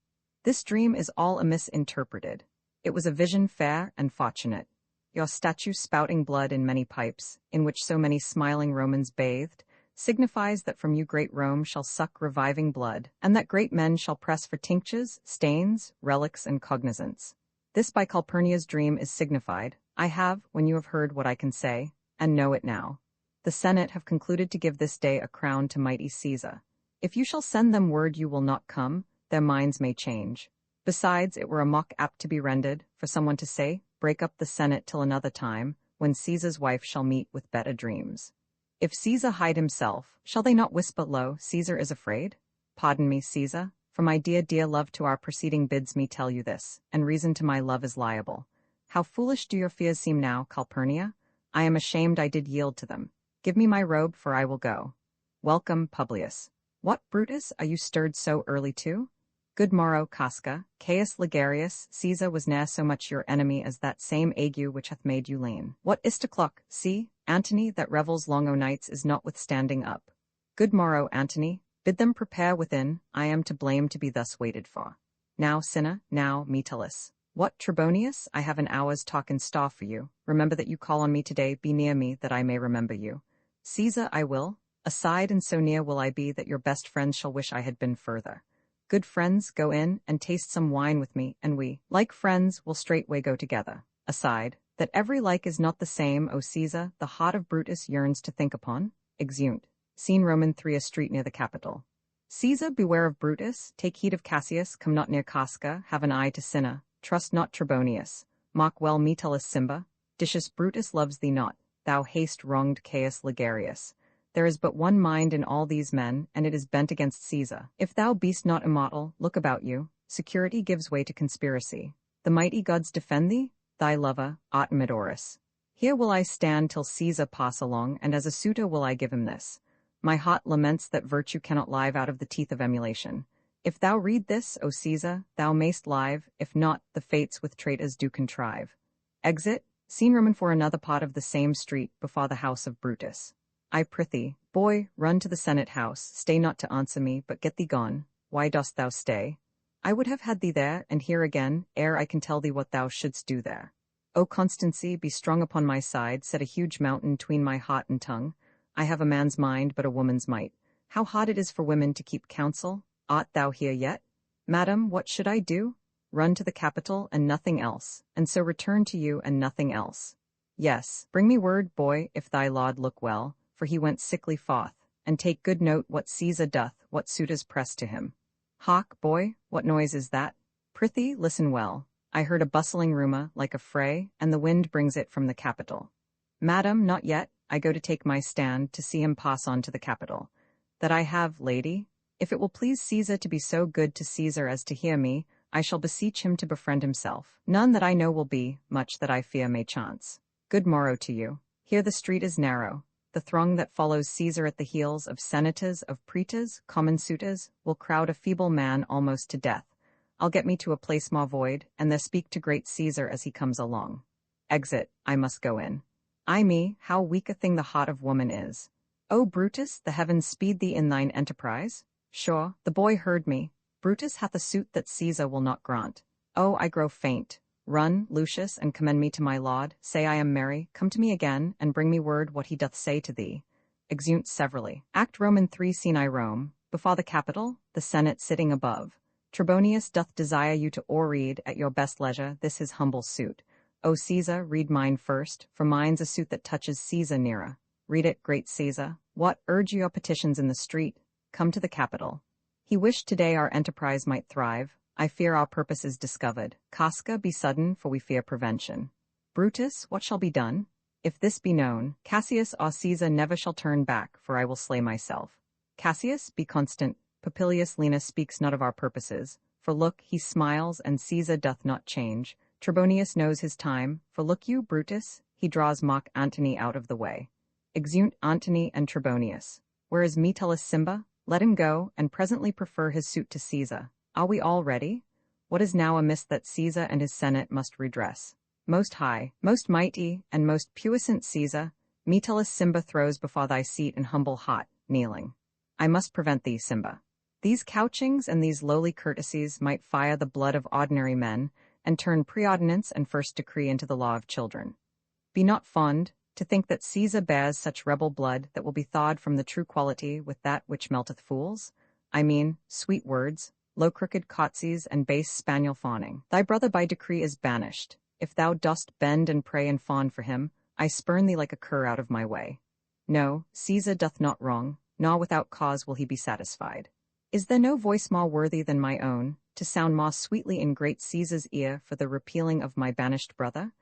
[SPEAKER 1] This dream is all amiss interpreted. It was a vision fair and fortunate. Your statue spouting blood in many pipes, in which so many smiling Romans bathed, signifies that from you great Rome shall suck reviving blood, and that great men shall press for tinctures, stains, relics, and cognizance. This by Calpurnia's dream is signified. I have, when you have heard what I can say, and know it now. The Senate have concluded to give this day a crown to mighty Caesar. If you shall send them word you will not come, their minds may change. Besides, it were a mock apt to be rendered, for someone to say, break up the Senate till another time, when Caesar's wife shall meet with better dreams. If Caesar hide himself, shall they not whisper low, Caesar is afraid? Pardon me, Caesar, for my dear, dear love to our proceeding bids me tell you this, and reason to my love is liable. How foolish do your fears seem now, Calpurnia? I am ashamed I did yield to them. Give me my robe, for I will go. Welcome, Publius. What, Brutus, are you stirred so early too? Good morrow, Casca. Caius Ligarius, Caesar was ne'er so much your enemy as that same ague which hath made you lame. What is't o'clock? See, Antony, that revels long o' nights is notwithstanding up. Good morrow, Antony. Bid them prepare within, I am to blame to be thus waited for. Now, Cinna, now, Metellus. What, Trebonius, I have an hour's talk in store for you. Remember that you call on me today, be near me, that I may remember you. Caesar, I will. Aside, and so near will I be that your best friends shall wish I had been further. Good friends, go in, and taste some wine with me, and we, like friends, will straightway go together. Aside, that every like is not the same, O Caesar, the heart of Brutus yearns to think upon. Exeunt. Scene Roman 3, a street near the Capitol. Caesar, beware of Brutus, take heed of Cassius, come not near Casca, have an eye to Cinna, trust not Trebonius, mock well Metellus Cimba, Decius Brutus loves thee not, thou haste wronged Caius Ligarius. There is but one mind in all these men, and it is bent against Caesar. If thou be'st not immortal, look about you. Security gives way to conspiracy. The mighty gods defend thee, thy lover, Artemidorus. Here will I stand till Caesar pass along, and as a suitor will I give him this. My heart laments that virtue cannot live out of the teeth of emulation. If thou read this, O Caesar, thou mayst live, if not, the fates with traitors do contrive. Exit, Scene Roman for another part of the same street, before the house of Brutus. I prithee, boy, run to the Senate house, stay not to answer me, but get thee gone. Why dost thou stay? I would have had thee there, and here again, ere I can tell thee what thou shouldst do there. O constancy, be strong upon my side, set a huge mountain tween my heart and tongue. I have a man's mind, but a woman's might. How hard it is for women to keep counsel! Art thou here yet? Madam, what should I do? Run to the Capitol, and nothing else, and so return to you, and nothing else. Yes, bring me word, boy, if thy lord look well, for he went sickly forth, and take good note what Caesar doth, what suitors press to him. Hark, boy, what noise is that? Prithee, listen well. I heard a bustling rumour, like a fray, and the wind brings it from the Capitol. Madam, not yet, I go to take my stand, to see him pass on to the Capitol. That I have, lady. If it will please Caesar to be so good to Caesar as to hear me, I shall beseech him to befriend himself. None that I know will be, much that I fear may chance. Good morrow to you. Here the street is narrow. The throng that follows Caesar at the heels of senators, of praetors, common suitors, will crowd a feeble man almost to death. I'll get me to a place more void, and there speak to great Caesar as he comes along. Exit, I must go in. Ay me, how weak a thing the heart of woman is. O Brutus, the heavens speed thee in thine enterprise. Sure, the boy heard me. Brutus hath a suit that Caesar will not grant. Oh, I grow faint. Run, Lucius, and commend me to my lord. Say I am merry. Come to me again, and bring me word what he doth say to thee. Exeunt severally. Act Roman 3, Scene I Rome. Before the Capitol, the Senate sitting above. Trebonius doth desire you to o'erread, at your best leisure, this his humble suit. O Caesar, read mine first, for mine's a suit that touches Caesar nearer. Read it, great Caesar. What, urge your petitions in the street? Come to the Capitol. He wished today our enterprise might thrive. I fear our purpose is discovered. Casca, be sudden, for we fear prevention. Brutus, what shall be done? If this be known, Cassius or Caesar never shall turn back, for I will slay myself. Cassius, be constant. Papilius Lenus speaks not of our purposes. For look, he smiles, and Caesar doth not change. Trebonius knows his time. For look you, Brutus, he draws mock Antony out of the way. Exeunt Antony and Trebonius. Where is Metellus Cimba? Let him go, and presently prefer his suit to Caesar. Are we all ready? What is now amiss that Caesar and his Senate must redress? Most high, most mighty, and most puissant Caesar, Metellus Cimba throws before thy seat in humble heart, kneeling. I must prevent thee, Cimba. These couchings and these lowly courtesies might fire the blood of ordinary men, and turn preordinance and first decree into the law of children. Be not fond to think that Caesar bears such rebel blood that will be thawed from the true quality with that which melteth fools. I mean, sweet words, low crooked courtesies, and base spaniel fawning. Thy brother by decree is banished. If thou dost bend and pray and fawn for him, I spurn thee like a cur out of my way. No, Caesar doth not wrong, nor without cause will he be satisfied. Is there no voice more worthy than my own, to sound more sweetly in great Caesar's ear for the repealing of my banished brother?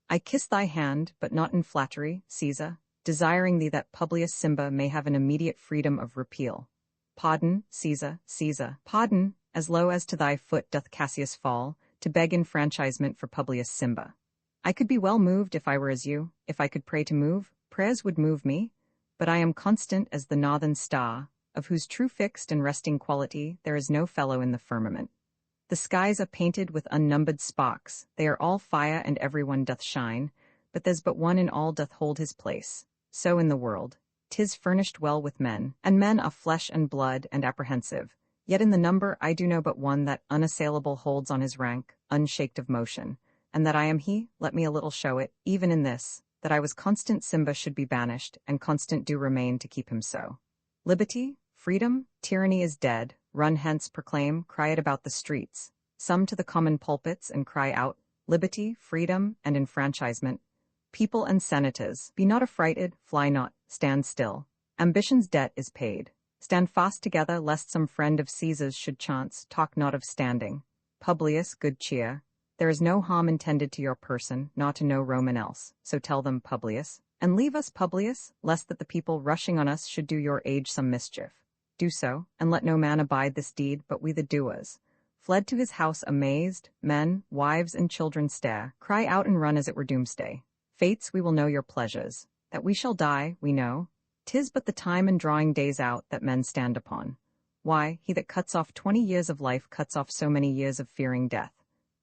[SPEAKER 1] I kiss thy hand, but not in flattery, Caesar, desiring thee that Publius Cimber may have an immediate freedom of repeal. Pardon, Caesar, Caesar, pardon, as low as to thy foot doth Cassius fall, to beg enfranchisement for Publius Cimber. I could be well moved if I were as you, if I could pray to move, prayers would move me, but I am constant as the northern star, of whose true fixed and resting quality there is no fellow in the firmament. The skies are painted with unnumbered sparks, they are all fire and every one doth shine, but there's but one in all doth hold his place. So in the world, 'tis furnished well with men, and men are flesh and blood and apprehensive, yet in the number I do know but one that unassailable holds on his rank, unshaked of motion, and that I am he, let me a little show it, even in this, that I was constant Cimber should be banished, and constant do remain to keep him so. Liberty, freedom, tyranny is dead, run hence, proclaim, cry it about the streets, some to the common pulpits and cry out, liberty, freedom, and enfranchisement. People and senators, be not affrighted, fly not, stand still. Ambition's debt is paid. Stand fast together, lest some friend of Caesar's should chance, talk not of standing. Publius, good cheer. There is no harm intended to your person, nor to no Roman else, so tell them, Publius. And leave us, Publius, lest that the people rushing on us should do your age some mischief. Do so, and let no man abide this deed but we the doers. Fled to his house amazed, men, wives, and children stare, cry out and run as it were doomsday. Fates, we will know your pleasures. That we shall die, we know. 'Tis but the time and drawing days out that men stand upon. Why, he that cuts off 20 years of life cuts off so many years of fearing death.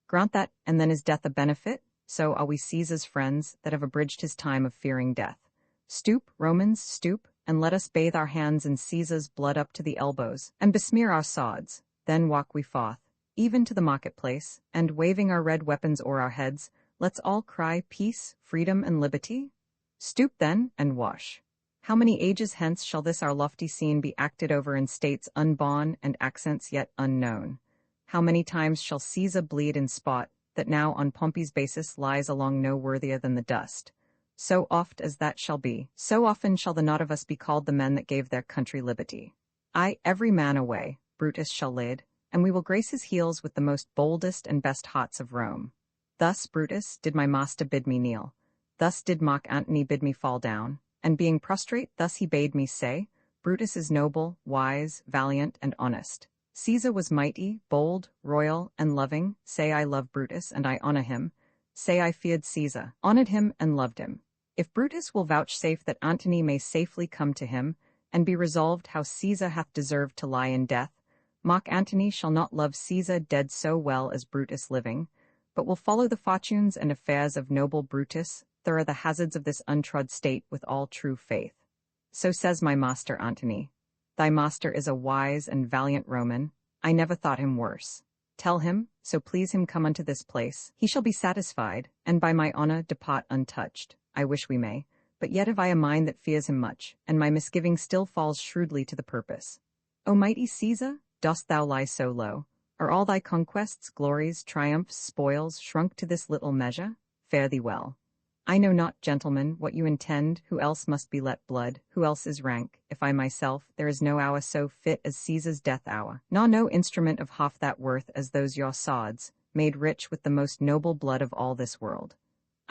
[SPEAKER 1] Grant that, and then is death a benefit? So are we Caesar's friends that have abridged his time of fearing death. Stoop, Romans, stoop, and let us bathe our hands in Caesar's blood up to the elbows, and besmear our swords. Then walk we forth, even to the marketplace, and waving our red weapons o'er our heads, let's all cry peace, freedom, and liberty. Stoop then, and wash. How many ages hence shall this our lofty scene be acted over in states unborn and accents yet unknown? How many times shall Caesar bleed in spot, that now on Pompey's basis lies along no worthier than the dust? So oft as that shall be, so often shall the not of us be called the men that gave their country liberty. Aye, every man away, Brutus shall lead, and we will grace his heels with the most boldest and best hearts of Rome. Thus, Brutus, did my master bid me kneel. Thus did Mark Antony bid me fall down, and being prostrate, thus he bade me say, Brutus is noble, wise, valiant, and honest. Caesar was mighty, bold, royal, and loving. Say I love Brutus, and I honor him. Say I feared Caesar, honored him, and loved him. If Brutus will vouchsafe that Antony may safely come to him, and be resolved how Caesar hath deserved to lie in death, Mark Antony shall not love Caesar dead so well as Brutus living, but will follow the fortunes and affairs of noble Brutus, thorough the hazards of this untrod state with all true faith. So says my master Antony. Thy master is a wise and valiant Roman. I never thought him worse. Tell him, so please him come unto this place, he shall be satisfied, and by my honor depart untouched. I wish we may, but yet have I a mind that fears him much, and my misgiving still falls shrewdly to the purpose. O mighty Caesar, dost thou lie so low? Are all thy conquests, glories, triumphs, spoils shrunk to this little measure? Fare thee well. I know not, gentlemen, what you intend, who else must be let blood, who else is rank, if I myself, there is no hour so fit as Caesar's death hour, nor no instrument of half that worth as those your swords, made rich with the most noble blood of all this world.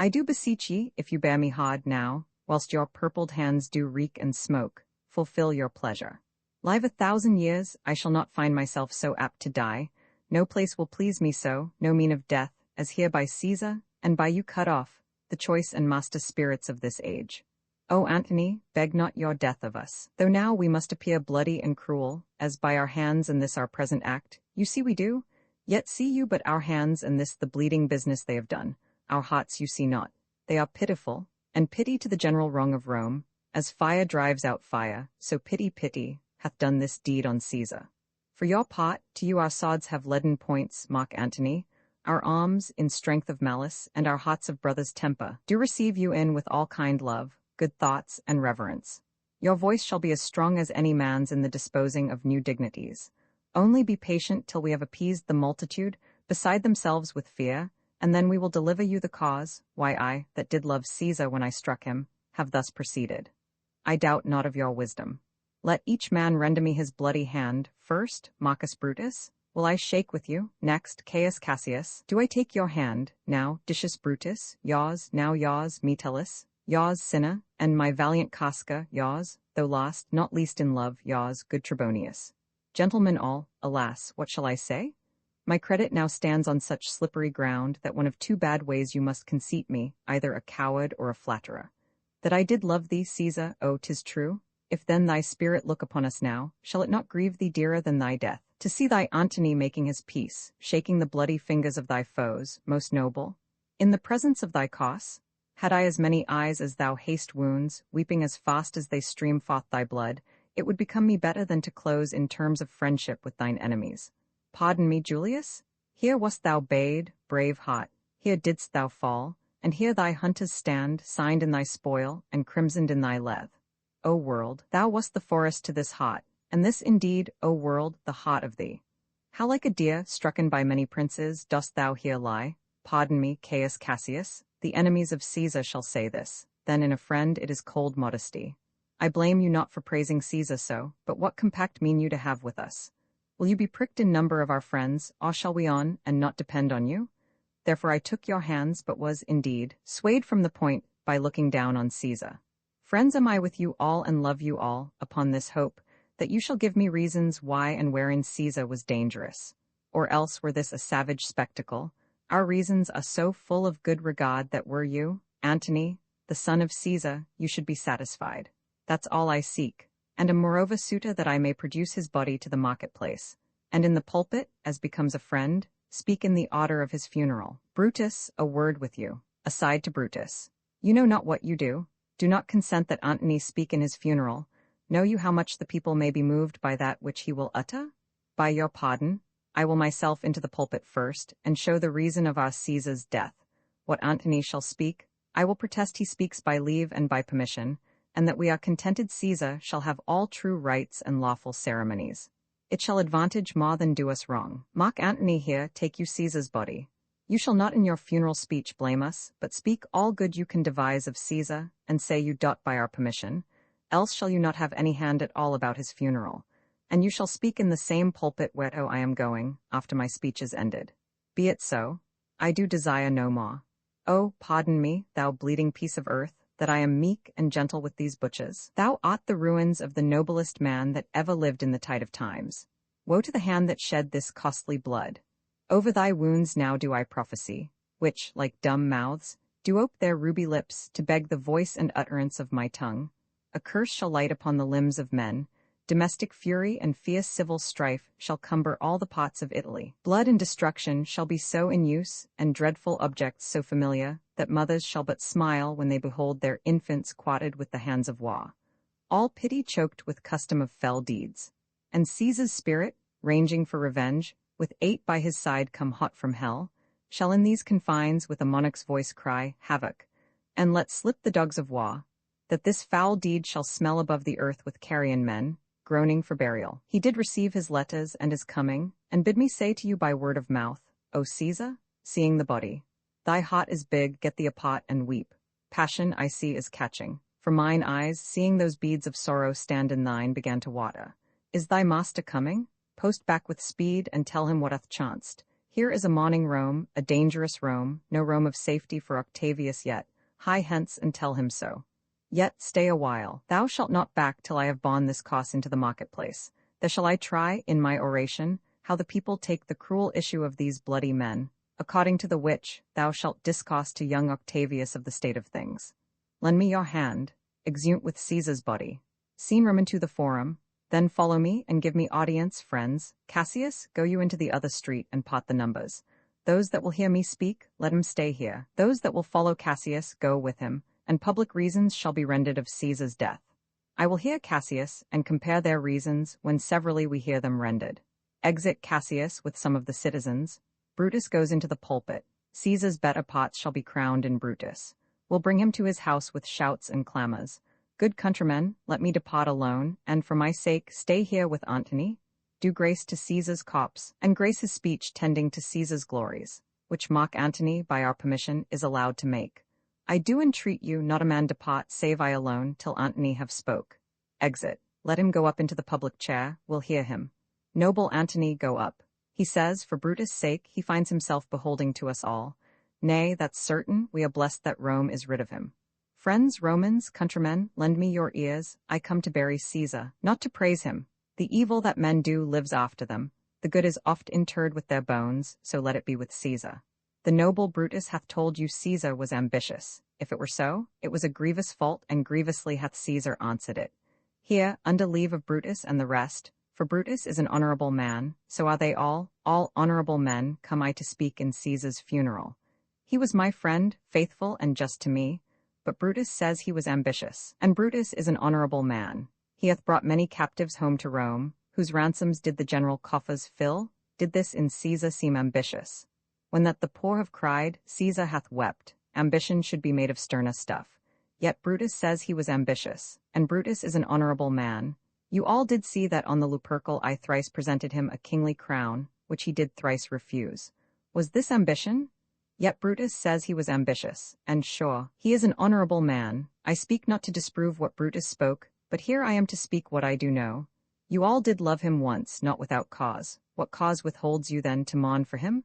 [SPEAKER 1] I do beseech ye, if you bear me hard now, whilst your purpled hands do reek and smoke, fulfill your pleasure. Live 1,000 years, I shall not find myself so apt to die, no place will please me so, no mean of death, as here by Caesar, and by you cut off, the choice and master spirits of this age. O Antony, beg not your death of us, though now we must appear bloody and cruel, as by our hands in this our present act, you see we do, yet see you but our hands and this the bleeding business they have done, our hearts you see not, they are pitiful, and pity to the general wrong of Rome, as fire drives out fire, so pity, hath done this deed on Caesar. For your part, to you our swords have leaden points, Mark Antony, our arms, in strength of malice, and our hearts of brother's temper, do receive you in with all kind love, good thoughts, and reverence. Your voice shall be as strong as any man's in the disposing of new dignities. Only be patient till we have appeased the multitude, beside themselves with fear, and then we will deliver you the cause, why I, that did love Caesar when I struck him, have thus proceeded. I doubt not of your wisdom. Let each man render me his bloody hand. First, Marcus Brutus, will I shake with you. Next, Caius Cassius, do I take your hand. Now, Decius Brutus, yours, now yours, Metellus, yours, Cinna, and my valiant Casca, yours, though last, not least in love, yours, good Trebonius. Gentlemen all, alas, what shall I say? My credit now stands on such slippery ground that one of two bad ways you must conceit me, either a coward or a flatterer. That I did love thee, Caesar, oh, 'tis true. If then thy spirit look upon us now, shall it not grieve thee dearer than thy death? To see thy Antony making his peace, shaking the bloody fingers of thy foes, most noble, in the presence of thy cause? Had I as many eyes as thou haste wounds, weeping as fast as they stream forth thy blood, it would become me better than to close in terms of friendship with thine enemies. Pardon me, Julius? Here wast thou bade, brave heart, here didst thou fall, and here thy hunters stand, signed in thy spoil, and crimsoned in thy leath. O world, thou wast the forest to this heart, and this indeed, O world, the heart of thee. How like a deer, strucken by many princes, dost thou here lie? Pardon me, Caius Cassius, the enemies of Caesar shall say this, then in a friend it is cold modesty. I blame you not for praising Caesar so, but what compact mean you to have with us? Will you be pricked in number of our friends, or shall we on, and not depend on you? Therefore I took your hands, but was, indeed, swayed from the point by looking down on Caesar. Friends am I with you all and love you all, upon this hope, that you shall give me reasons why and wherein Caesar was dangerous. Or else were this a savage spectacle, our reasons are so full of good regard that were you, Antony, the son of Caesar, you should be satisfied. That's all I seek, and am moreover suitor that I may produce his body to the marketplace, and in the pulpit, as becomes a friend, speak in the order of his funeral. Brutus, a word with you. Aside to Brutus. You know not what you do. Do not consent that Antony speak in his funeral. Know you how much the people may be moved by that which he will utter? By your pardon, I will myself into the pulpit first, and show the reason of our Caesar's death. What Antony shall speak, I will protest he speaks by leave and by permission, and that we are contented Caesar shall have all true rights and lawful ceremonies. It shall advantage more than do us wrong. Mark Antony here, take you Caesar's body. You shall not in your funeral speech blame us, but speak all good you can devise of Caesar, and say you dote by our permission, else shall you not have any hand at all about his funeral, and you shall speak in the same pulpit whereto I am going, after my speech is ended. Be it so. I do desire no more. Oh, pardon me, thou bleeding piece of earth, that I am meek and gentle with these butchers. Thou art the ruins of the noblest man that ever lived in the tide of times. Woe to the hand that shed this costly blood. Over thy wounds now do I prophesy, which, like dumb mouths, do ope their ruby lips to beg the voice and utterance of my tongue. A curse shall light upon the limbs of men, domestic fury and fierce civil strife shall cumber all the parts of Italy. Blood and destruction shall be so in use, and dreadful objects so familiar, that mothers shall but smile when they behold their infants quatted with the hands of war. All pity choked with custom of fell deeds. And Caesar's spirit, ranging for revenge, with 8 by his side come hot from hell, shall in these confines with a monarch's voice cry, havoc, and let slip the dogs of war, that this foul deed shall smell above the earth with carrion men, groaning for burial. He did receive his letters and is coming, and bid me say to you by word of mouth, O Caesar, seeing the body, thy heart is big, get thee apart and weep. Passion, I see, is catching. For mine eyes, seeing those beads of sorrow stand in thine, began to water. Is thy master coming? Post back with speed, and tell him what hath chanced. Here is a morning Rome, a dangerous Rome, no Rome of safety for Octavius yet. Hie hence, and tell him so. Yet stay a while. Thou shalt not back till I have borne this cause into the marketplace. There shall I try, in my oration, how the people take the cruel issue of these bloody men, according to the which thou shalt discourse to young Octavius of the state of things. Lend me your hand, exeunt with Caesar's body. Scene room into the forum, then follow me and give me audience, friends. Cassius, go you into the other street and pot the numbers. Those that will hear me speak, let him stay here. Those that will follow Cassius, go with him, and public reasons shall be rendered of Caesar's death. I will hear Cassius, and compare their reasons when severally we hear them rendered. Exit Cassius with some of the citizens. Brutus goes into the pulpit. Caesar's better parts shall be crowned in Brutus. We'll bring him to his house with shouts and clamors. Good countrymen, let me depart alone, and for my sake stay here with Antony. Do grace to Caesar's corpse, and grace his speech tending to Caesar's glories, which Mark Antony, by our permission, is allowed to make. I do entreat you, not a man depart, save I alone, till Antony have spoke. Exit. Let him go up into the public chair, we'll hear him. Noble Antony, go up. He says, for Brutus' sake, he finds himself beholding to us all. Nay, that's certain, we are blessed that Rome is rid of him. Friends, Romans, countrymen, lend me your ears, I come to bury Caesar, not to praise him. The evil that men do lives after them. The good is oft interred with their bones, so let it be with Caesar. The noble Brutus hath told you Caesar was ambitious. If it were so, it was a grievous fault, and grievously hath Caesar answered it. Here, under leave of Brutus and the rest, for Brutus is an honorable man, so are they all honorable men, come I to speak in Caesar's funeral. He was my friend, faithful and just to me, but Brutus says he was ambitious, and Brutus is an honorable man. He hath brought many captives home to Rome, whose ransoms did the general coffers fill. Did this in Caesar seem ambitious? When that the poor have cried, Caesar hath wept. Ambition should be made of sterner stuff. Yet Brutus says he was ambitious, and Brutus is an honorable man. You all did see that on the Lupercal I thrice presented him a kingly crown, which he did thrice refuse. Was this ambition? Yet Brutus says he was ambitious, and sure, he is an honorable man. I speak not to disprove what Brutus spoke, but here I am to speak what I do know. You all did love him once, not without cause. What cause withholds you then to mourn for him?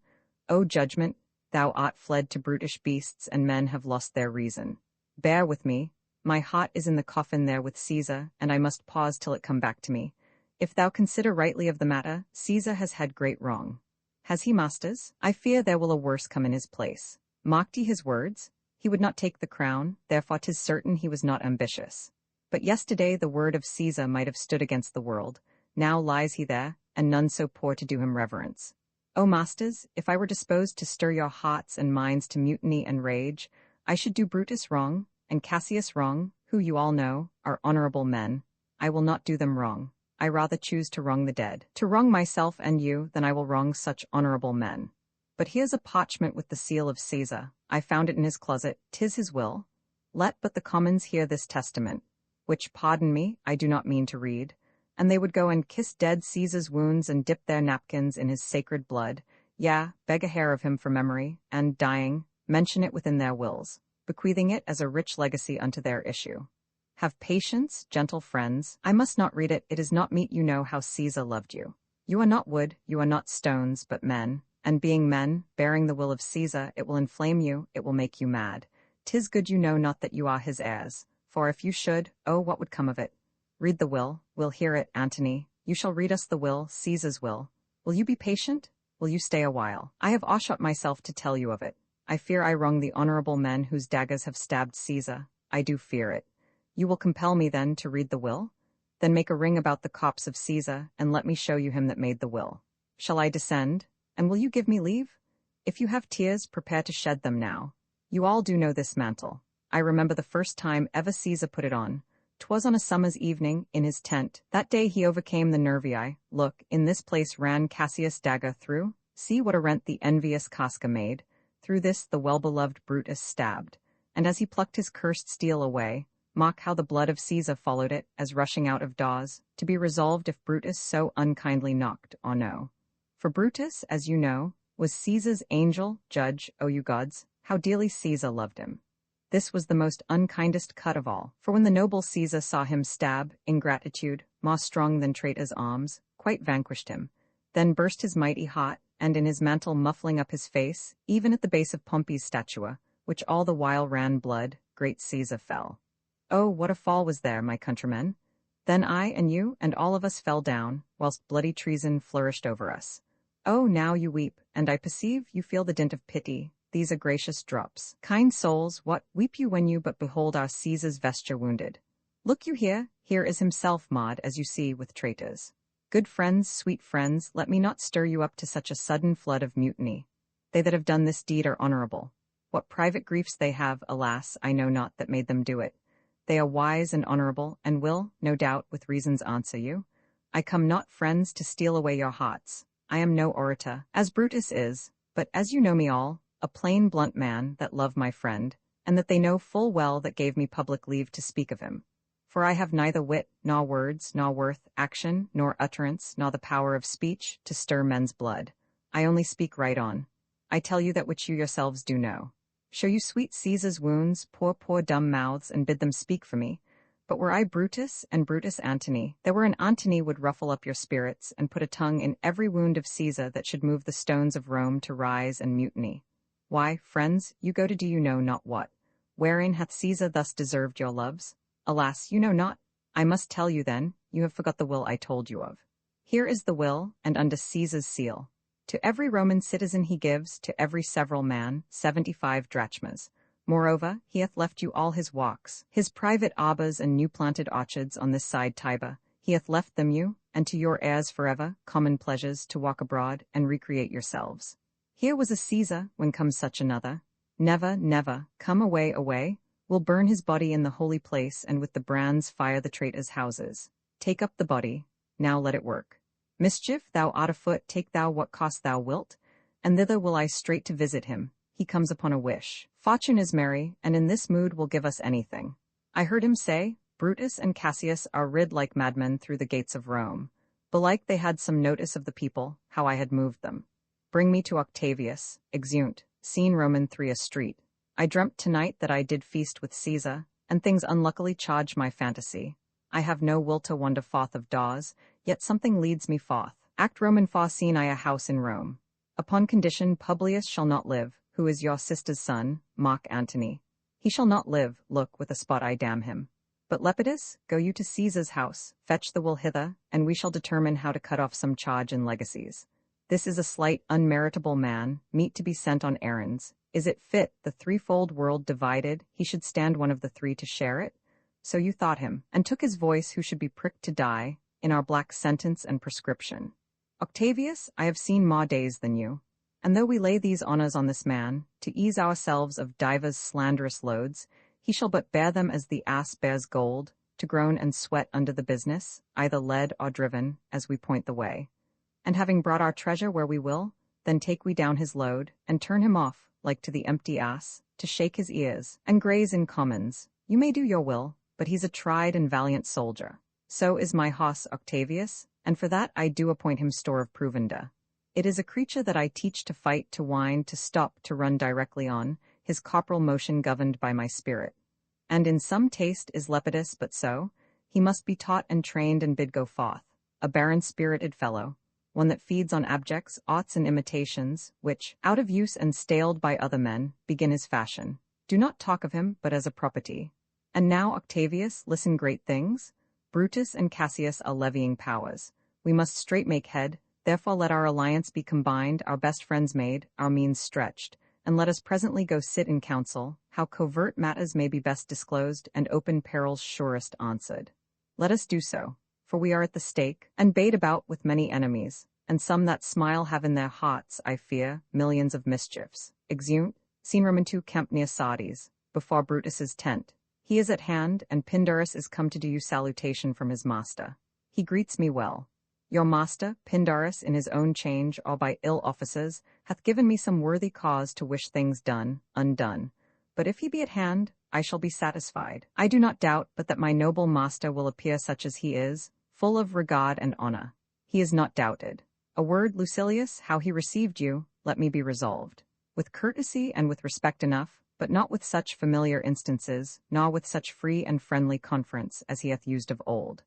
[SPEAKER 1] O judgment, thou art fled to brutish beasts, and men have lost their reason. Bear with me. My heart is in the coffin there with Caesar, and I must pause till it come back to me. If thou consider rightly of the matter, Caesar has had great wrong. Has he, masters? I fear there will a worse come in his place. Marked ye his words? He would not take the crown, therefore 'tis certain he was not ambitious. But yesterday the word of Caesar might have stood against the world. Now lies he there, and none so poor to do him reverence. O masters, if I were disposed to stir your hearts and minds to mutiny and rage, I should do Brutus wrong, and Cassius wrong, who you all know, are honorable men. I will not do them wrong. I rather choose to wrong the dead, to wrong myself and you, than I will wrong such honorable men. But here's a parchment with the seal of Caesar. I found it in his closet, 'tis his will. Let but the commons hear this testament, which, pardon me, I do not mean to read, and they would go and kiss dead Caesar's wounds and dip their napkins in his sacred blood, beg a hair of him for memory, and, dying, mention it within their wills, bequeathing it as a rich legacy unto their issue. Have patience, gentle friends, I must not read it, it is not meet you know how Caesar loved you. You are not wood, you are not stones, but men, and being men, bearing the will of Caesar, it will inflame you, it will make you mad. 'Tis good you know not that you are his heirs, for if you should, oh, what would come of it? Read the will, we'll hear it, Antony. You shall read us the will, Caesar's will. Will you be patient? Will you stay a while? I have aweshut myself to tell you of it. I fear I wrong the honorable men whose daggers have stabbed Caesar. I do fear it. You will compel me then to read the will? Then make a ring about the copse of Caesar, and let me show you him that made the will. Shall I descend? And will you give me leave? If you have tears, prepare to shed them now. You all do know this mantle. I remember the first time ever Caesar put it on. 'Twas on a summer's evening, in his tent. That day he overcame the Nervii. Look, in this place ran Cassius' dagger through. See what a rent the envious Casca made. Through this the well-beloved Brutus stabbed. And as he plucked his cursed steel away, mock how the blood of Caesar followed it, as rushing out of Dawes, to be resolved if Brutus so unkindly knocked, or no. For Brutus, as you know, was Caesar's angel, judge, O you gods, how dearly Caesar loved him. This was the most unkindest cut of all, for when the noble Caesar saw him stab, ingratitude, more strong than traitor's arms, quite vanquished him, then burst his mighty heart, and in his mantle muffling up his face, even at the base of Pompey's statua, which all the while ran blood, great Caesar fell. Oh, what a fall was there, my countrymen! Then I and you and all of us fell down, whilst bloody treason flourished over us. Oh, now you weep, and I perceive you feel the dint of pity. These are gracious drops. Kind souls, what weep you when you but behold our Caesar's vesture wounded? Look you here is himself, Maud, as you see, with traitors. Good friends, sweet friends, let me not stir you up to such a sudden flood of mutiny. They that have done this deed are honorable. What private griefs they have, alas, I know not, that made them do it. They are wise and honorable, and will, no doubt, with reasons answer you. I come not, friends, to steal away your hearts. I am no orator, as Brutus is, but, as you know me all, a plain blunt man that love my friend, and that they know full well that gave me public leave to speak of him. For I have neither wit, nor words, nor worth, action, nor utterance, nor the power of speech, to stir men's blood. I only speak right on. I tell you that which you yourselves do know. Show you sweet Caesar's wounds, poor dumb mouths, and bid them speak for me. But were I Brutus and Brutus Antony, there were an Antony would ruffle up your spirits and put a tongue in every wound of Caesar that should move the stones of Rome to rise and mutiny. Why, friends, you go to do you know not what. Wherein hath Caesar thus deserved your loves? Alas, you know not. I must tell you then, you have forgot the will I told you of. Here is the will, and under Caesar's seal. To every Roman citizen he gives, to every several man, 75 drachmas. Moreover, he hath left you all his walks, his private arbors and new-planted orchards on this side Tiber. He hath left them you, and to your heirs forever, common pleasures, to walk abroad and recreate yourselves. Here was a Caesar, when comes such another. Never, never, come away, away. We'll burn his body in the holy place, and with the brands fire the traitors' houses. Take up the body, now let it work. Mischief, thou art afoot, take thou what cost thou wilt, and thither will I straight to visit him. He comes upon a wish. Fortune is merry, and in this mood will give us anything. I heard him say, Brutus and Cassius are rid like madmen through the gates of Rome. Belike they had some notice of the people, how I had moved them. Bring me to Octavius, exeunt, scene Roman 3 a street. I dreamt tonight that I did feast with Caesar, and things unluckily charged my fantasy. I have no will to wander forth of doors, yet something leads me forth. Act Roman 4 seen I a house in Rome. Upon condition Publius shall not live, who is your sister's son, Mark Antony. He shall not live, look, with a spot I damn him. But Lepidus, go you to Caesar's house, fetch the will hither, and we shall determine how to cut off some charge and legacies. This is a slight, unmeritable man, meet to be sent on errands. Is it fit, the threefold world divided, he should stand one of the three to share it? So you thought him, and took his voice who should be pricked to die, in our black sentence and prescription. Octavius, I have seen more days than you. And though we lay these honours on this man, to ease ourselves of divers slanderous loads, he shall but bear them as the ass bears gold, to groan and sweat under the business, either led or driven, as we point the way. And having brought our treasure where we will, then take we down his load, and turn him off, like to the empty ass, to shake his ears, and graze in commons. You may do your will, but he's a tried and valiant soldier. So is my hoss Octavius, and for that I do appoint him store of provender. It is a creature that I teach to fight, to wind, to stop, to run directly on, his corporal motion governed by my spirit. And in some taste is Lepidus but so, he must be taught and trained and bid go forth, a barren-spirited fellow, one that feeds on abjects, oughts and imitations, which, out of use and staled by other men, begin his fashion. Do not talk of him but as a property. And now, Octavius, listen great things. Brutus and Cassius are levying powers. We must straight make head, therefore let our alliance be combined, our best friends made, our means stretched, and let us presently go sit in council, how covert matters may be best disclosed, and open perils surest answered. Let us do so, for we are at the stake, and bait about with many enemies, and some that smile have in their hearts, I fear, millions of mischiefs. Exeunt, scene Roman 2 camp near Sardes, before Brutus's tent. He is at hand, and Pindarus is come to do you salutation from his master. He greets me well. Your master, Pindarus, in his own change, or by ill offices, hath given me some worthy cause to wish things done, undone. But if he be at hand, I shall be satisfied. I do not doubt but that my noble master will appear such as he is, full of regard and honor. He is not doubted. A word, Lucilius, how he received you, let me be resolved. With courtesy and with respect enough, but not with such familiar instances, nor with such free and friendly conference as he hath used of old.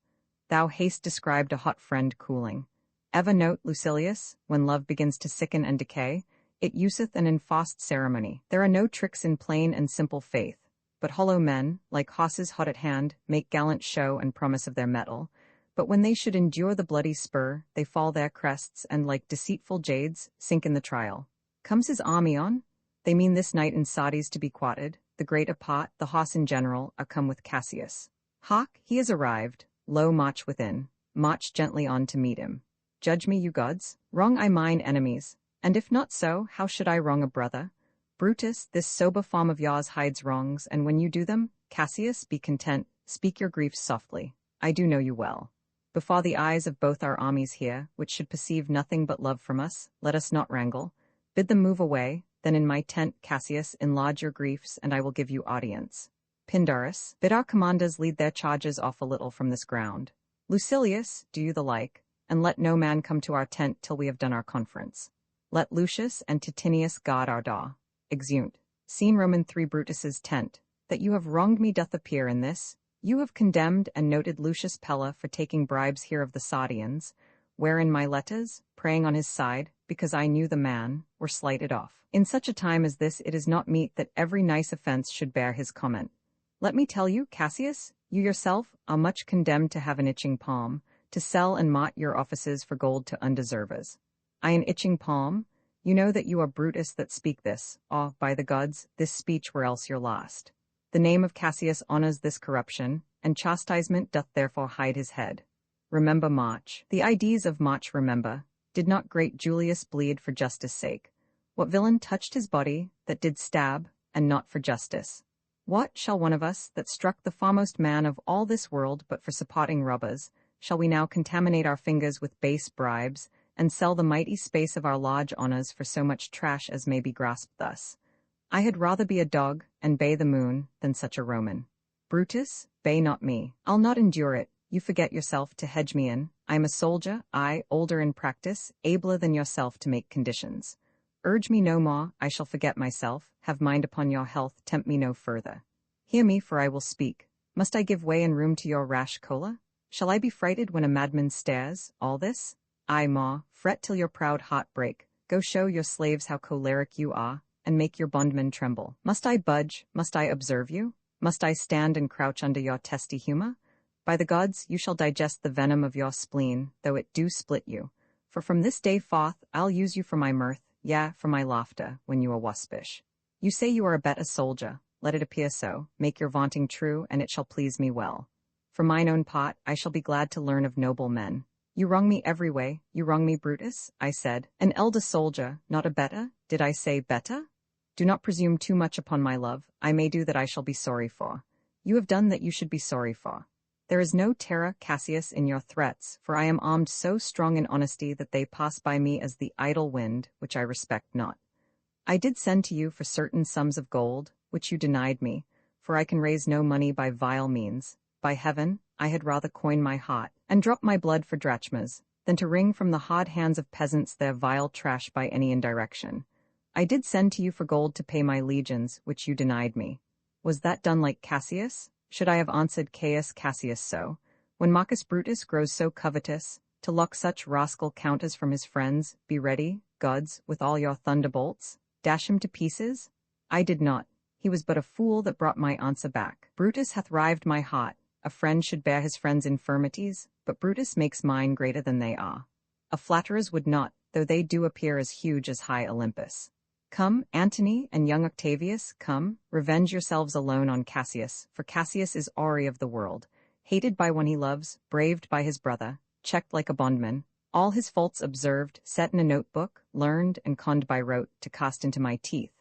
[SPEAKER 1] Thou hast described a hot friend cooling. Ever note, Lucilius, when love begins to sicken and decay, it useth an enforced ceremony. There are no tricks in plain and simple faith, but hollow men, like hosses hot at hand, make gallant show and promise of their mettle, but when they should endure the bloody spur, they fall their crests, and like deceitful jades, sink in the trial. Comes his army on? They mean this night in Sardes to be quatted, the great apart, the hoss in general, are come with Cassius. Hark, he is arrived. Lo, march within, march gently on to meet him. Judge me, you gods, wrong I mine enemies, and if not so, how should I wrong a brother? Brutus, this sober form of yours hides wrongs, and when you do them, Cassius, be content, speak your griefs softly. I do know you well. Before the eyes of both our armies here, which should perceive nothing but love from us, let us not wrangle. Bid them move away, then in my tent, Cassius, enlarge your griefs, and I will give you audience. Pindarus, bid our commanders lead their charges off a little from this ground. Lucilius, do you the like, and let no man come to our tent till we have done our conference. Let Lucius and Titinius guard our door. Exeunt. Scene Roman 3 Brutus's tent. That you have wronged me doth appear in this, You have condemned and noted Lucius Pella for taking bribes here of the Sardians, wherein my letters, praying on his side, because I knew the man, were slighted off. In such a time as this it is not meet that every nice offense should bear his comment. Let me tell you, Cassius, you yourself are much condemned to have an itching palm, to sell and mot your offices for gold to undeservers. I an itching palm? You know that you are Brutus that speak this, by the gods, this speech were else your last. The name of Cassius honors this corruption, and chastisement doth therefore hide his head. Remember March. The ideas of March remember. Did not great Julius bleed for justice' sake? What villain touched his body, that did stab, and not for justice? What shall one of us, that struck the foremost man of all this world but for supporting robbers, shall we now contaminate our fingers with base bribes, and sell the mighty space of our large honours for so much trash as may be grasped thus? I had rather be a dog, and bay the moon, than such a Roman. Brutus, bay not me. I'll not endure it. You forget yourself to hedge me in. I am a soldier, I, older in practice, abler than yourself to make conditions. Urge me no more, I shall forget myself, have mind upon your health, tempt me no further. Hear me, for I will speak. Must I give way and room to your rash choler? Shall I be frighted when a madman stares, all this? Ay, ma, fret till your proud heart break. Go show your slaves how choleric you are, and make your bondmen tremble. Must I budge? Must I observe you? Must I stand and crouch under your testy humour? By the gods, you shall digest the venom of your spleen, though it do split you. For from this day forth, I'll use you for my mirth, yea, for my laughter, when you are waspish. You say you are a better soldier, let it appear so, make your vaunting true, and it shall please me well. For mine own part, I shall be glad to learn of noble men. You wrong me every way, you wrong me, Brutus, I said. An elder soldier, not a better, did I say better? Do not presume too much upon my love, I may do that I shall be sorry for. You have done that you should be sorry for. There is no terror, Cassius, in your threats, for I am armed so strong in honesty that they pass by me as the idle wind, which I respect not. I did send to you for certain sums of gold, which you denied me, for I can raise no money by vile means. By heaven, I had rather coin my heart, and drop my blood for drachmas, than to wring from the hard hands of peasants their vile trash by any indirection. I did send to you for gold to pay my legions, which you denied me. Was that done like Cassius? Should I have answered Caius Cassius so? When Marcus Brutus grows so covetous, to lock such rascal counters from his friends, be ready, gods, with all your thunderbolts, dash him to pieces? I did not. He was but a fool that brought my answer back. Brutus hath rived my heart. A friend should bear his friend's infirmities, but Brutus makes mine greater than they are. A flatterers would not, though they do appear as huge as high Olympus. Come, Antony and young Octavius, come, revenge yourselves alone on Cassius, for Cassius is Ori of the world, hated by one he loves, braved by his brother, checked like a bondman, all his faults observed, set in a notebook, learned and conned by rote, to cast into my teeth.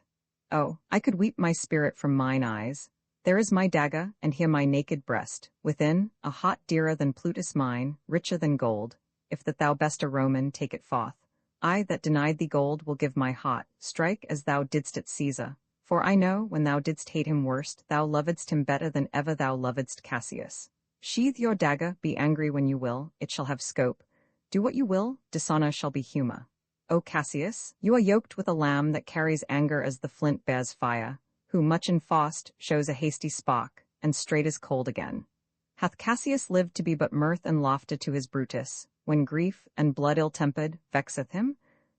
[SPEAKER 1] Oh, I could weep my spirit from mine eyes. There is my dagger, and here my naked breast, within, a heart dearer than Plutus mine, richer than gold, if that thou best a Roman, take it forth. I that denied thee gold will give my heart, strike as thou didst at Caesar. For I know, when thou didst hate him worst, thou lovedst him better than ever thou lovedst Cassius. Sheathe your dagger, be angry when you will, it shall have scope. Do what you will, dishonor shall be humor. O Cassius, you are yoked with a lamb that carries anger as the flint bears fire, who much enforced shows a hasty spark, and straight is cold again. Hath Cassius lived to be but mirth and laughter to his Brutus, when grief and blood ill-tempered vexeth him?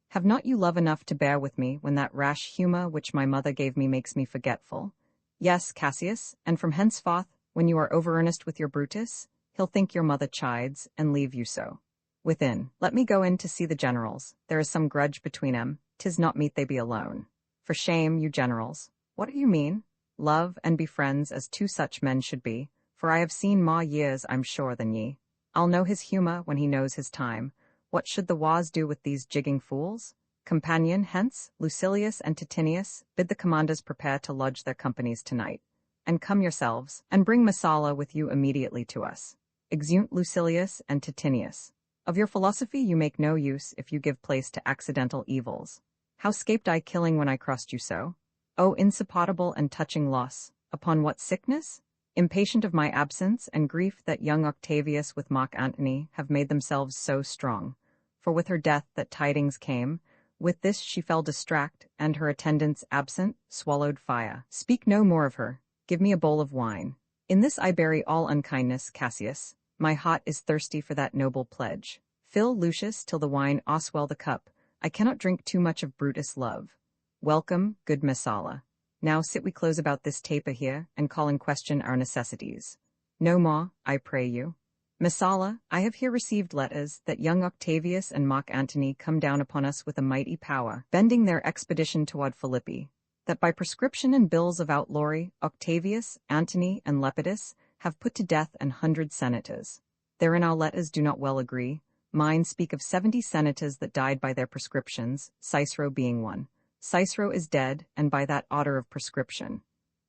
[SPEAKER 1] Have not you love enough to bear with me when that rash humour which my mother gave me makes me forgetful? Yes, Cassius, and from henceforth, when you are over-earnest with your Brutus, he'll think your mother chides, and leave you so. Within, let me go in to see the generals. There is some grudge between 'em, 'tis not meet they be alone. For shame, you generals. What do you mean? Love and be friends as two such men should be, for I have seen more years, I'm sure, than ye. I'll know his humour when he knows his time. What should the wars do with these jigging fools? Companion, hence, Lucilius and Titinius, bid the commanders prepare to lodge their companies tonight. And come yourselves, and bring Messala with you immediately to us. Exeunt Lucilius and Titinius. Of your philosophy you make no use if you give place to accidental evils. How scaped I killing when I crossed you so? O insupportable and touching loss! Upon what sickness? Impatient of my absence, and grief that young Octavius with Mark Antony have made themselves so strong. For with her death that tidings came, with this she fell distract, and her attendants absent, swallowed fire. Speak no more of her. Give me a bowl of wine. In this I bury all unkindness, Cassius. My heart is thirsty for that noble pledge. Fill, Lucius, till the wine oswell the cup. I cannot drink too much of Brutus' love. Welcome, good Messala. Now sit we close about this taper here, and call in question our necessities. No more, I pray you. Messala, I have here received letters that young Octavius and Mark Antony come down upon us with a mighty power, bending their expedition toward Philippi, that by prescription and bills of outlawry, Octavius, Antony, and Lepidus have put to death 100 senators. Therein our letters do not well agree. Mine speak of 70 senators that died by their prescriptions, Cicero being one. Cicero is dead, and by that order of prescription.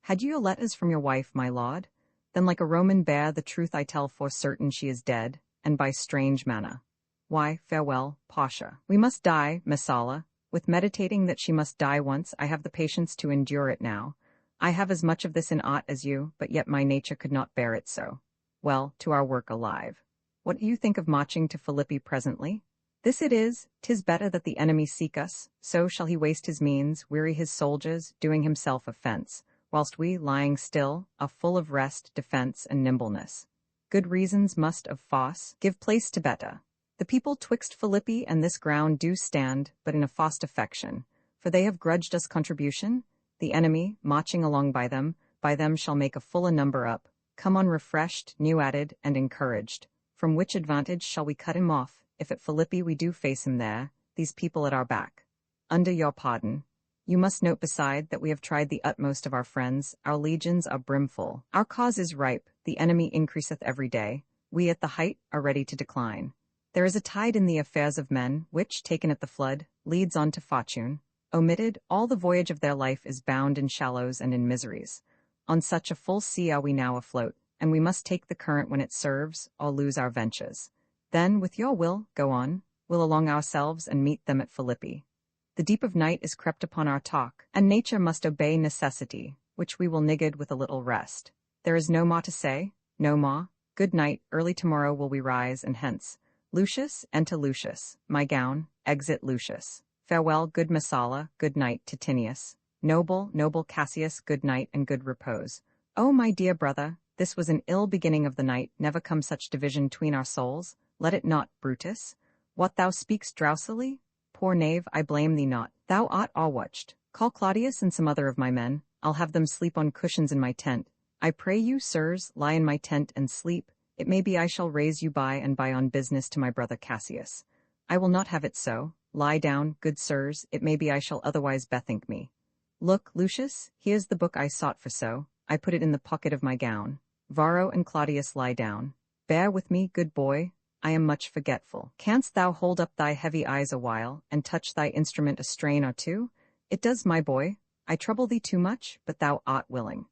[SPEAKER 1] Had you your letters from your wife, my lord? Then like a Roman bear the truth I tell for certain she is dead, and by strange manner. Why, farewell, Pasha. We must die, Messala. With meditating that she must die once, I have the patience to endure it now. I have as much of this in aught as you, but yet my nature could not bear it so. Well, to our work alive. What do you think of marching to Philippi presently? This it is, 'tis better that the enemy seek us, so shall he waste his means, weary his soldiers, doing himself offence, whilst we, lying still, are full of rest, defence, and nimbleness. Good reasons must of force give place to better. The people twixt Philippi and this ground do stand, but in a fast affection, for they have grudged us contribution. The enemy, marching along by them shall make a fuller number up, come on refreshed, new added, and encouraged. From which advantage shall we cut him off, if at Philippi we do face him there, these people at our back? Under your pardon. You must note beside that we have tried the utmost of our friends, our legions are brimful, our cause is ripe, the enemy increaseth every day, we at the height are ready to decline. There is a tide in the affairs of men, which, taken at the flood, leads on to fortune. Omitted, all the voyage of their life is bound in shallows and in miseries. On such a full sea are we now afloat, and we must take the current when it serves, or lose our ventures. Then, with your will, go on, we'll along ourselves and meet them at Philippi. The deep of night is crept upon our talk, and nature must obey necessity, which we will niggard with a little rest. There is no more to say, no more. Good night, early tomorrow will we rise, and hence. Lucius, enter Lucius, my gown, exit Lucius. Farewell, good Messala, good night, Titinius. Noble, noble Cassius, good night and good repose. Oh, my dear brother, this was an ill beginning of the night, never come such division 'tween our souls. Let it not, Brutus. What thou speakst drowsily? Poor knave, I blame thee not. Thou art all-watched. Call Claudius and some other of my men. I'll have them sleep on cushions in my tent. I pray you, sirs, lie in my tent and sleep. It may be I shall raise you by and by on business to my brother Cassius. I will not have it so. Lie down, good sirs, it may be I shall otherwise bethink me. Look, Lucius, here's the book I sought for so. I put it in the pocket of my gown. Varro and Claudius lie down. Bear with me, good boy. I am much forgetful. Canst thou hold up thy heavy eyes a while, and touch thy instrument a strain or two? It does, my boy. I trouble thee too much, but thou art willing.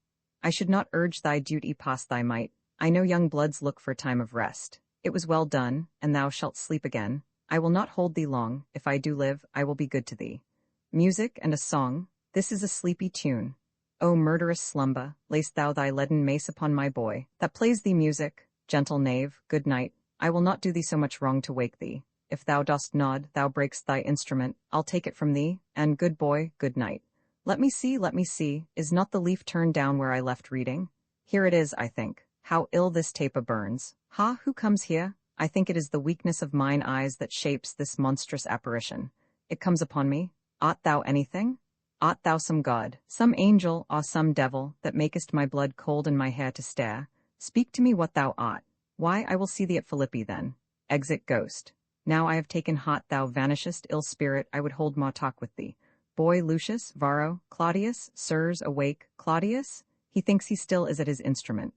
[SPEAKER 1] I should not urge thy duty past thy might. I know young bloods look for a time of rest. It was well done, and thou shalt sleep again. I will not hold thee long. If I do live, I will be good to thee. Music and a song. This is a sleepy tune. O murderous slumber, lay'st thou thy leaden mace upon my boy, that plays thee music. Gentle knave, good night. I will not do thee so much wrong to wake thee. If thou dost nod, thou break'st thy instrument, I'll take it from thee, and good boy, good night. Let me see, is not the leaf turned down where I left reading? Here it is, I think. How ill this taper burns. Ha, who comes here? I think it is the weakness of mine eyes that shapes this monstrous apparition. It comes upon me. Art thou anything? Art thou some god, some angel, or some devil, that makest my blood cold and my hair to stare? Speak to me what thou art. Why, I will see thee at Philippi then. Exit ghost. Now I have taken hot, thou vanishest, ill spirit, I would hold more talk with thee. Boy, Lucius, Varro, Claudius, sirs, awake. Claudius? He thinks he still is at his instrument.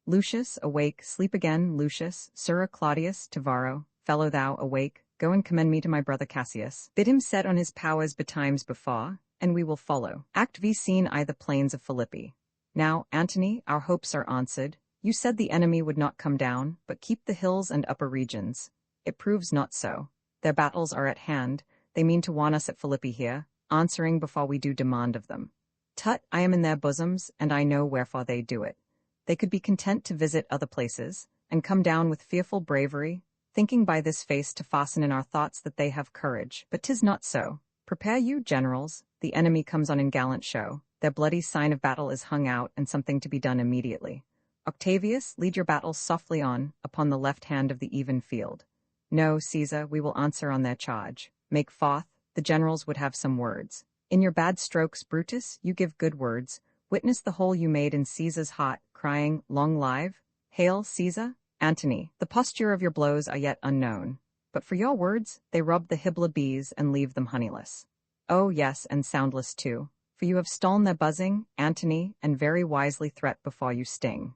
[SPEAKER 1] Lucius, awake, sleep again, Lucius, Sirrah Claudius, to Varro, fellow thou, awake, go and commend me to my brother Cassius. Bid him set on his powers betimes before, and we will follow. Act V. Scene I. The plains of Philippi. Now, Antony, our hopes are answered. You said the enemy would not come down, but keep the hills and upper regions. It proves not so. Their battles are at hand. They mean to warn us at Philippi here, answering before we do demand of them. Tut, I am in their bosoms, and I know wherefore they do it. They could be content to visit other places, and come down with fearful bravery, thinking by this face to fasten in our thoughts that they have courage. But 'tis not so. Prepare you, generals. The enemy comes on in gallant show. Their bloody sign of battle is hung out, and something to be done immediately. Octavius, lead your battles softly on, upon the left hand of the even field. No, Caesar, we will answer on their charge. Make forth, the generals would have some words. In your bad strokes, Brutus, you give good words. Witness the hole you made in Caesar's heart, crying, long live. Hail, Caesar. Antony, the posture of your blows are yet unknown. But for your words, they rob the Hybla bees and leave them honeyless. Oh yes, and soundless too, for you have stolen their buzzing, Antony, and very wisely threat before you sting.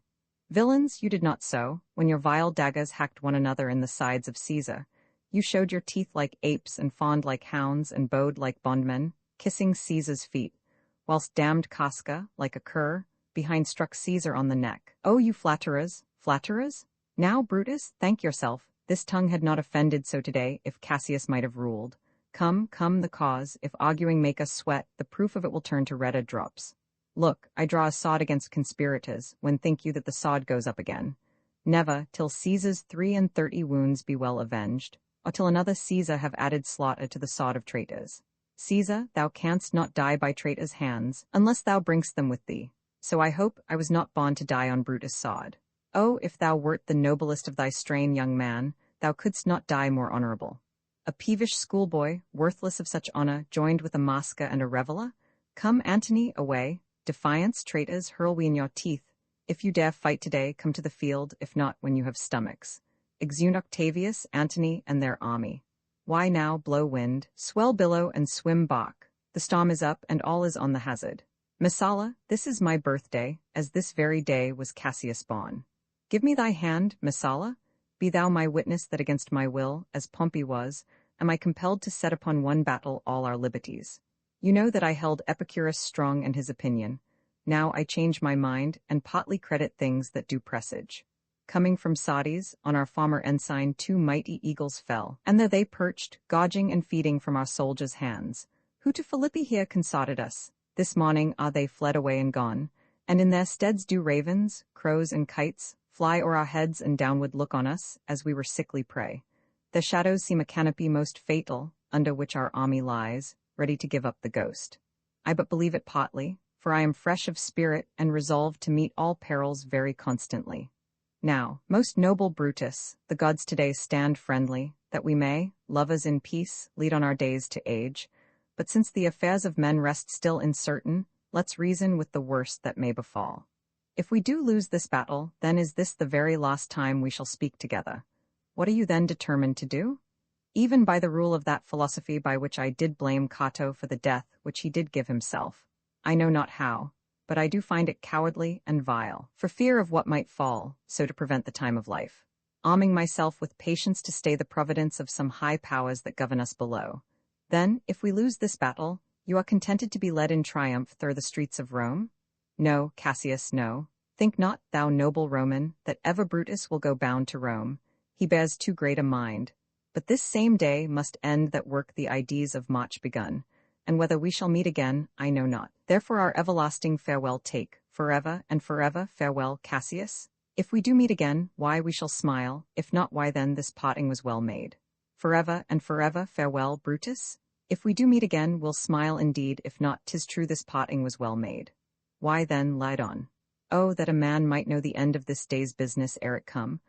[SPEAKER 1] Villains, you did not so, when your vile daggers hacked one another in the sides of Caesar. You showed your teeth like apes and fawned like hounds and bowed like bondmen, kissing Caesar's feet, whilst damned Casca, like a cur, behind struck Caesar on the neck. Oh, you flatterers, flatterers? Now, Brutus, thank yourself, this tongue had not offended so today if Cassius might have ruled. Come, come, the cause, if arguing make us sweat, the proof of it will turn to red drops. Look, I draw a sod against conspirators, when think you that the sod goes up again? Never, till Caesar's 33 wounds be well avenged, or till another Caesar have added slaughter to the sod of traitors. Caesar, thou canst not die by traitors' hands, unless thou bringst them with thee. So I hope I was not born to die on Brutus' sod. Oh, if thou wert the noblest of thy strain, young man, thou couldst not die more honourable. A peevish schoolboy, worthless of such honour, joined with a Masca and a reveller? Come, Antony, away. Defiance, traitors, hurl we in your teeth. If you dare fight today, come to the field, if not, when you have stomachs. Exeunt Octavius, Antony, and their army. Why now, blow wind, swell billow, and swim bark. The storm is up, and all is on the hazard. Messala, this is my birthday, as this very day was Cassius born. Give me thy hand, Messala. Be thou my witness that against my will, as Pompey was, am I compelled to set upon one battle all our liberties. You know that I held Epicurus strong and his opinion. Now I change my mind, and partly credit things that do presage. Coming from Sardes, on our former ensign 2 mighty eagles fell, and there they perched, gouging and feeding from our soldiers' hands, who to Philippi here consorted us. This morning are they fled away and gone, and in their steads do ravens, crows, and kites fly o'er our heads and downward look on us, as we were sickly prey. Their shadows seem a canopy most fatal, under which our army lies, ready to give up the ghost. I but believe it partly, for I am fresh of spirit and resolved to meet all perils very constantly. Now, most noble Brutus, the gods today stand friendly, that we may, lovers in peace, lead on our days to age. But since the affairs of men rest still uncertain, let's reason with the worst that may befall. If we do lose this battle, then is this the very last time we shall speak together. What are you then determined to do? Even by the rule of that philosophy by which I did blame Cato for the death which he did give himself. I know not how, but I do find it cowardly and vile, for fear of what might fall, so to prevent the time of life. Arming myself with patience to stay the providence of some high powers that govern us below. Then, if we lose this battle, you are contented to be led in triumph through the streets of Rome? No, Cassius, no. Think not, thou noble Roman, that ever Brutus will go bound to Rome. He bears too great a mind. But this same day must end that work the ideas of March begun, and whether we shall meet again, I know not. Therefore our everlasting farewell take, forever and forever farewell, Cassius. If we do meet again, why we shall smile, if not why then this parting was well made. Forever and forever farewell, Brutus. If we do meet again, we'll smile indeed, if not 'tis true this parting was well made. Why then, light on. Oh, that a man might know the end of this day's business ere it come,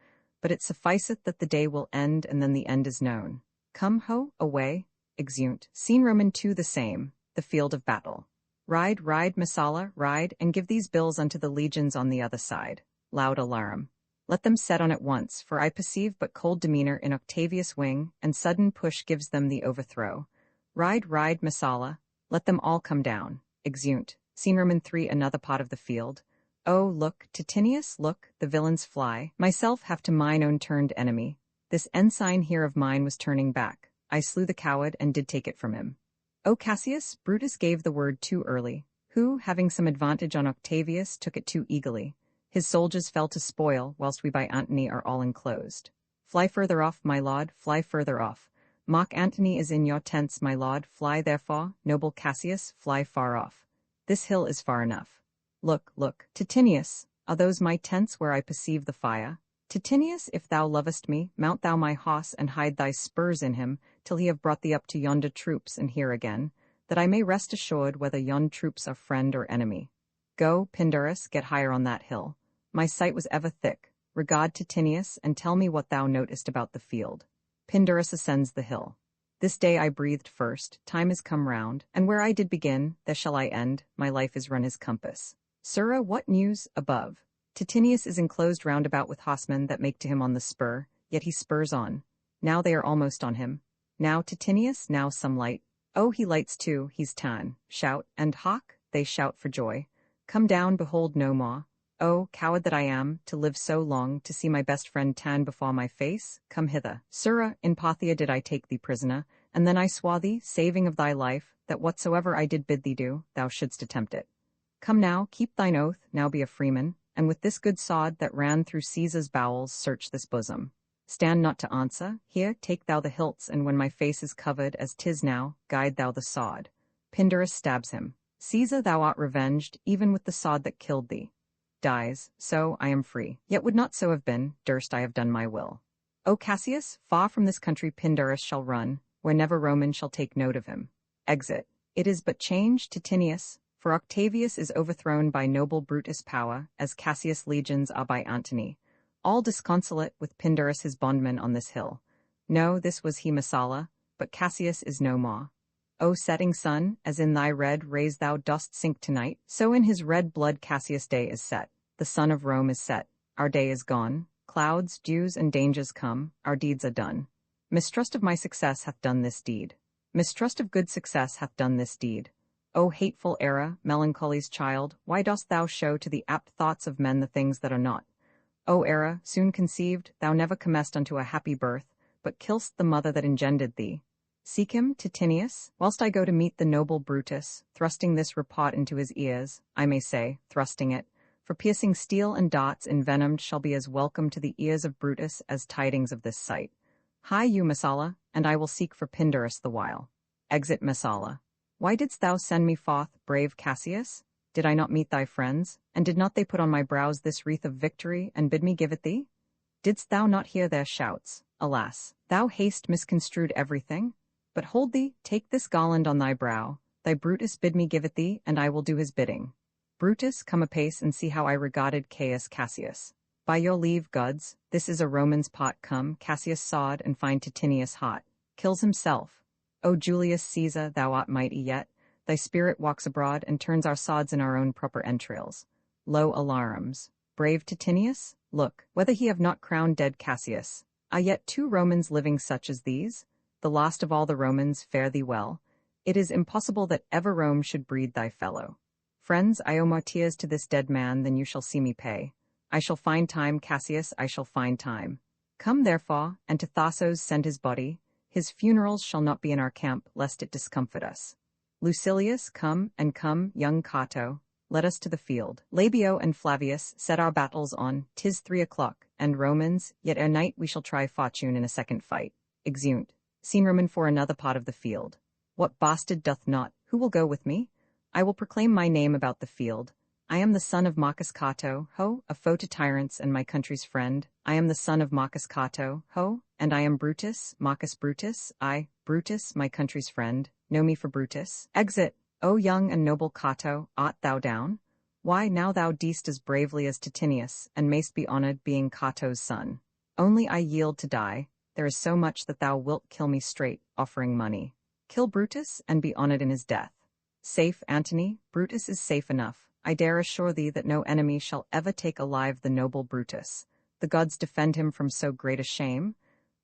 [SPEAKER 1] but it sufficeth that the day will end, and then the end is known. Come, ho, away. Exeunt. Scene Roman 2 the same, the field of battle. Ride, ride, Messala, ride, and give these bills unto the legions on the other side. Loud alarum. Let them set on at once, for I perceive but cold demeanour in Octavius' wing, and sudden push gives them the overthrow. Ride, ride, Messala. Let them all come down. Exeunt. Scene Roman 3 another part of the field. Oh, look, Titinius, look, the villains fly. Myself have to mine own turned enemy. This ensign here of mine was turning back. I slew the coward and did take it from him. O Cassius, Brutus gave the word too early, who, having some advantage on Octavius, took it too eagerly. His soldiers fell to spoil, whilst we by Antony are all enclosed. Fly further off, my lord, fly further off. Mock Antony is in your tents, my lord, fly therefore, noble Cassius, fly far off. This hill is far enough. Look, look, Titinius, are those my tents where I perceive the fire? Titinius, if thou lovest me, mount thou my horse and hide thy spurs in him, till he have brought thee up to yonder troops and here again, that I may rest assured whether yon troops are friend or enemy. Go, Pindorus, get higher on that hill. My sight was ever thick. Regard Titinius, and tell me what thou notest about the field. Pindarus ascends the hill. This day I breathed first, time is come round, and where I did begin, there shall I end, my life is run his compass. Sirrah, what news, above? Titinius is enclosed round about with horsemen that make to him on the spur, yet he spurs on. Now they are almost on him. Now Titinius, now some light. Oh, he lights too, he's ta'en. Shout, and hark, they shout for joy. Come down, behold no more. Oh, coward that I am, to live so long, to see my best friend ta'en before my face, come hither. Sirrah, in Parthia did I take thee prisoner, and then I swore thee, saving of thy life, that whatsoever I did bid thee do, thou shouldst attempt it. Come now, keep thine oath, now be a freeman, and with this good sword that ran through Caesar's bowels search this bosom. Stand not to answer, here, take thou the hilts, and when my face is covered, as 'tis now, guide thou the sword. Pindarus stabs him. Caesar, thou art revenged, even with the sword that killed thee. Dies, so I am free, yet would not so have been, durst I have done my will. O Cassius, far from this country Pindarus shall run, where never Roman shall take note of him. Exit. It is but change, Titinius, for Octavius is overthrown by noble Brutus' power, as Cassius' legions are by Antony. All disconsolate with Pindarus his bondman on this hill. No, this was he Messala, but Cassius is no more. O setting sun, as in thy red rays thou dost sink tonight, so in his red blood Cassius' day is set. The sun of Rome is set. Our day is gone. Clouds, dews, and dangers come. Our deeds are done. Mistrust of my success hath done this deed. Mistrust of good success hath done this deed. O hateful error, melancholy's child, why dost thou show to the apt thoughts of men the things that are not? O error, soon conceived, thou never comest unto a happy birth, but kill'st the mother that engendered thee. Seek him, Titinius, whilst I go to meet the noble Brutus, thrusting this report into his ears, I may say, thrusting it, for piercing steel and darts envenomed shall be as welcome to the ears of Brutus as tidings of this sight. Hie you, Messala, and I will seek for Pindarus the while. Exit Messala. Why didst thou send me forth, brave Cassius? Did I not meet thy friends, and did not they put on my brows this wreath of victory, and bid me give it thee? Didst thou not hear their shouts? Alas, thou hast misconstrued everything. But hold thee, take this garland on thy brow, thy Brutus bid me give it thee, and I will do his bidding. Brutus, come apace and see how I regarded Caius Cassius. By your leave, gods, this is a Roman's pot come, Cassius sawed and find Titinius hot. Kills himself. O Julius Caesar, thou art mighty yet, thy spirit walks abroad and turns our swords in our own proper entrails. Lo alarums. Brave Titinius, look, whether he have not crowned dead Cassius. Are yet 2 Romans living such as these? The last of all the Romans, fare thee well. It is impossible that ever Rome should breed thy fellow. Friends, I owe more tears to this dead man than you shall see me pay. I shall find time, Cassius, I shall find time. Come therefore, and to Thassos send his body. His funerals shall not be in our camp, lest it discomfit us. Lucilius, come, and come, young Cato, let us to the field. Labeo and Flavius, set our battles on, 'tis 3 o'clock, and Romans, yet ere night we shall try fortune in a second fight. Exeunt. Scene Roman for another part of the field. What bastard doth not? Who will go with me? I will proclaim my name about the field. I am the son of Marcus Cato, ho, a foe to tyrants and my country's friend. I am the son of Marcus Cato, ho, and I am Brutus, Marcus Brutus, I, Brutus, my country's friend. Know me for Brutus. Exit. O young and noble Cato, art thou down? Why, now thou deest as bravely as Titinius, and mayst be honored being Cato's son. Only I yield to die. There is so much that thou wilt kill me straight, offering money. Kill Brutus, and be honored in his death. Safe, Antony, Brutus is safe enough. I dare assure thee that no enemy shall ever take alive the noble Brutus. The gods defend him from so great a shame.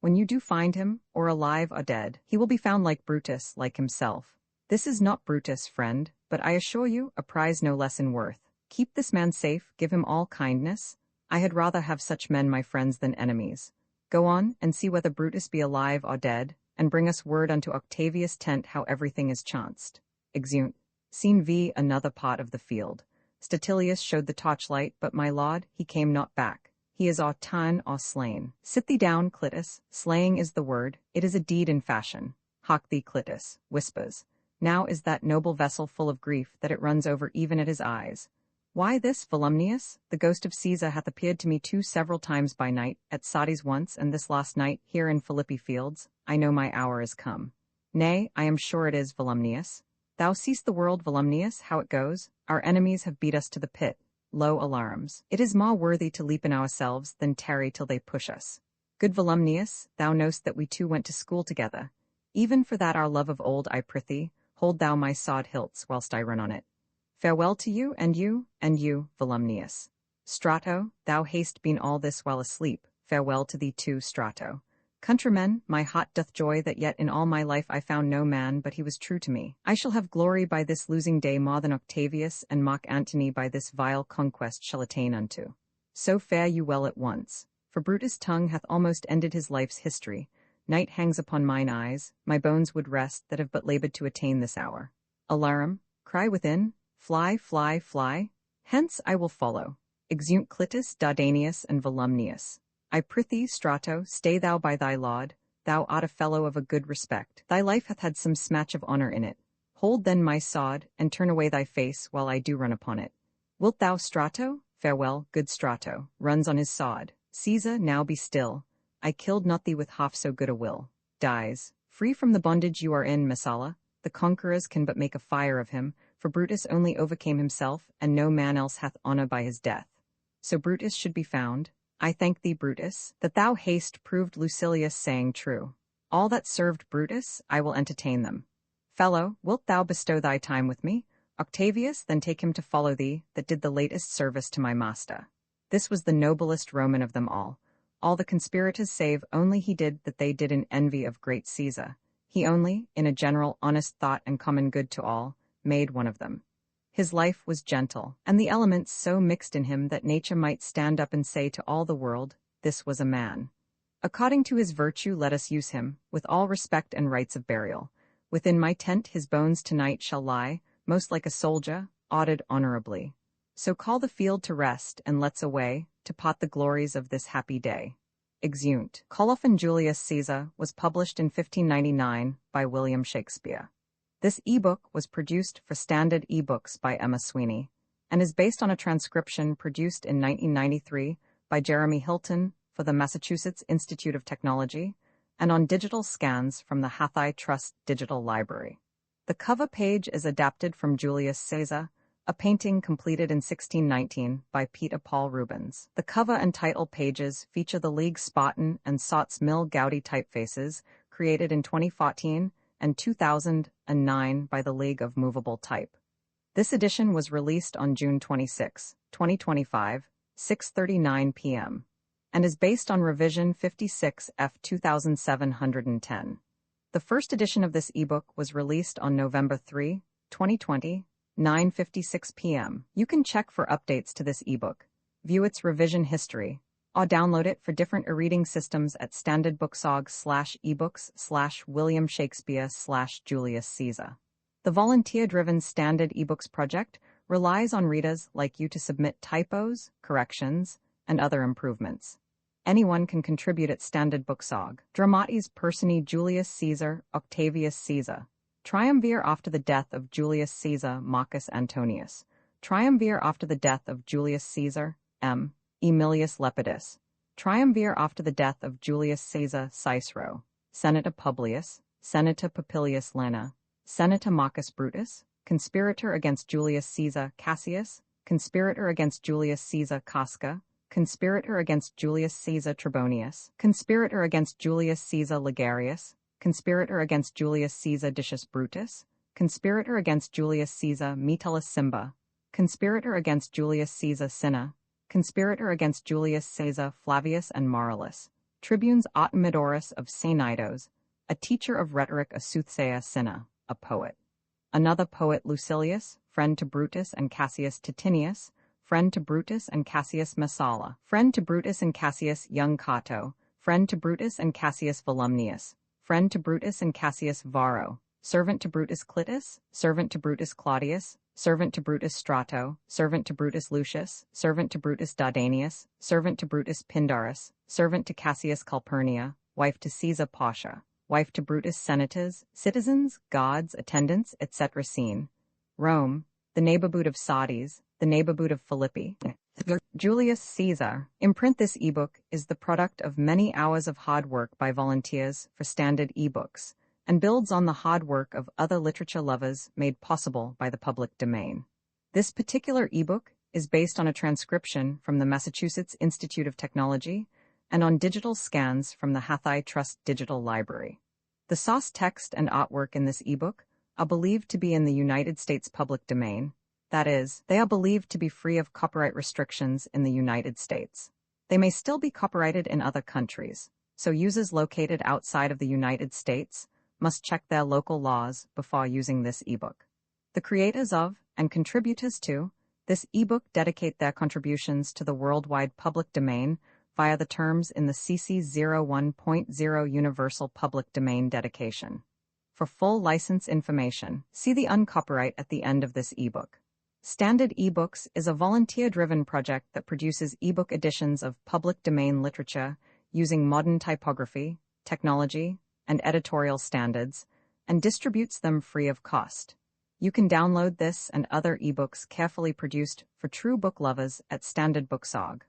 [SPEAKER 1] When you do find him, or alive or dead, he will be found like Brutus, like himself. This is not Brutus, friend, but I assure you, a prize no less in worth. Keep this man safe, give him all kindness. I had rather have such men my friends than enemies. Go on, and see whether Brutus be alive or dead, and bring us word unto Octavius' tent how everything is chanced. Exeunt. Scene V. Another part of the field. Statilius showed the torchlight, but my lord, he came not back. He is or ta'en or slain. Sit thee down, Clitus. Slaying is the word. It is a deed in fashion. Hark thee, Clitus, whispers. Now is that noble vessel full of grief that it runs over even at his eyes. Why this, Volumnius? The ghost of Caesar hath appeared to me several times by night, at Sardes once, and this last night, here in Philippi fields. I know my hour is come. Nay, I am sure it is, Volumnius. Thou seest the world, Volumnius, how it goes. Our enemies have beat us to the pit. low alarms. It is more worthy to leap in ourselves than tarry till they push us. Good Volumnius, thou know'st that we two went to school together. Even for that our love of old, I prithee, hold thou my sword hilts whilst I run on it. Farewell to you, and you, Volumnius. Strato, thou hast been all this while asleep, farewell to thee too, Strato. Countrymen, my heart doth joy that yet in all my life I found no man but he was true to me. I shall have glory by this losing day more than Octavius and Mark Antony by this vile conquest shall attain unto. So fare you well at once, for Brutus' tongue hath almost ended his life's history. Night hangs upon mine eyes, my bones would rest that have but labored to attain this hour. Alarum, cry within, fly, fly, fly. Hence I will follow. Exeunt Clitus, Dardanius, and Volumnius. I prithee, Strato, stay thou by thy laud, thou art a fellow of a good respect. Thy life hath had some smatch of honour in it. Hold then my sword, and turn away thy face while I do run upon it. Wilt thou, Strato? Farewell, good Strato. Runs on his sword. Caesar, now be still. I killed not thee with half so good a will. Dies. Free from the bondage you are in, Messala. The conquerors can but make a fire of him, for Brutus only overcame himself, and no man else hath honour by his death. So Brutus should be found. I thank thee, Brutus, that thou hast proved Lucilius' saying true. All that served Brutus, I will entertain them. Fellow, wilt thou bestow thy time with me? Octavius, then take him to follow thee, that did the latest service to my master. This was the noblest Roman of them all. All the conspirators save only he did that they did in envy of great Caesar. He only, in a general honest thought and common good to all, made one of them. His life was gentle, and the elements so mixed in him that nature might stand up and say to all the world, this was a man. According to his virtue let us use him, with all respect and rites of burial. Within my tent his bones tonight shall lie, most like a soldier, auded honorably. So call the field to rest, and let's away, to pot the glories of this happy day. Exeunt. Colophon Julius Caesar was published in 1599 by William Shakespeare. This ebook was produced for Standard eBooks by Emma Sweeney, and is based on a transcription produced in 1993 by Jeremy Hilton for the Massachusetts Institute of Technology, and on digital scans from the Hathaway Trust Digital Library. The cover page is adapted from Julius Caesar, a painting completed in 1619 by Peter Paul Rubens. The cover and title pages feature the League Spartan and Sots Mill Gaudi typefaces created in 2014 and 2009 by the League of Movable Type. This edition was released on June 26, 2025, 6:39 p.m., and is based on revision 56 F 2710. The first edition of this ebook was released on November 3, 2020, 9:56 p.m. You can check for updates to this ebook, view its revision history, or download it for different e-reading systems at standardbooksorg/ebooks/William Shakespeare/Julius Caesar. The volunteer-driven Standard eBooks project relies on readers like you to submit typos, corrections, and other improvements. Anyone can contribute at Standardbooksorg. Dramatis personae Julius Caesar, Octavius Caesar. Triumvir after the death of Julius Caesar, Marcus Antonius. Triumvir after the death of Julius Caesar, M. Aemilius Lepidus. Triumvir after the death of Julius Caesar, Cicero. Senator Publius. Senator Popilius Lana. Senator Marcus Brutus. Conspirator against Julius Caesar, Cassius. Conspirator against Julius Caesar, Casca. Conspirator against Julius Caesar, Trebonius. Conspirator against Julius Caesar, Ligarius. Conspirator against Julius Caesar, Decius Brutus. Conspirator against Julius Caesar, Metellus Cimber. Conspirator against Julius Caesar, Cinna. Conspirator against Julius Caesar, Flavius and Marullus. Tribunes Artemidorus of Cneidos. A teacher of rhetoric, a soothsayer, Cinna, a poet. Another poet, Lucilius, friend to Brutus and Cassius Titinius, friend to Brutus and Cassius Messala, friend to Brutus and Cassius young Cato, friend to Brutus and Cassius Volumnius, friend to Brutus and Cassius Varro, servant to Brutus Clitus, servant to Brutus Claudius, servant to Brutus Strato, servant to Brutus Lucius, servant to Brutus Dardanius, servant to Brutus Pindarus, servant to Cassius Calpurnia, wife to Caesar Pasha, wife to Brutus Senators, citizens, gods, attendants, etc. Scene. Rome, the neighborhood of Sardes, the neighborhood of Philippi. Julius Caesar. Imprint. This ebook is the product of many hours of hard work by volunteers for Standard ebooks, and builds on the hard work of other literature lovers made possible by the public domain. This particular ebook is based on a transcription from the Massachusetts Institute of Technology and on digital scans from the Hathai Trust Digital Library. The source text and artwork in this ebook are believed to be in the United States public domain. That is, they are believed to be free of copyright restrictions in the United States. They may still be copyrighted in other countries, so users located outside of the United States must check their local laws before using this ebook. The creators of and contributors to this ebook dedicate their contributions to the worldwide public domain via the terms in the CC 01.0 Universal Public Domain Dedication. For full license information, see the uncopyright at the end of this ebook. Standard eBooks is a volunteer-driven project that produces ebook editions of public domain literature using modern typography, technology, and editorial standards, and distributes them free of cost. You can download this and other ebooks carefully produced for true book lovers at standardbooks.org.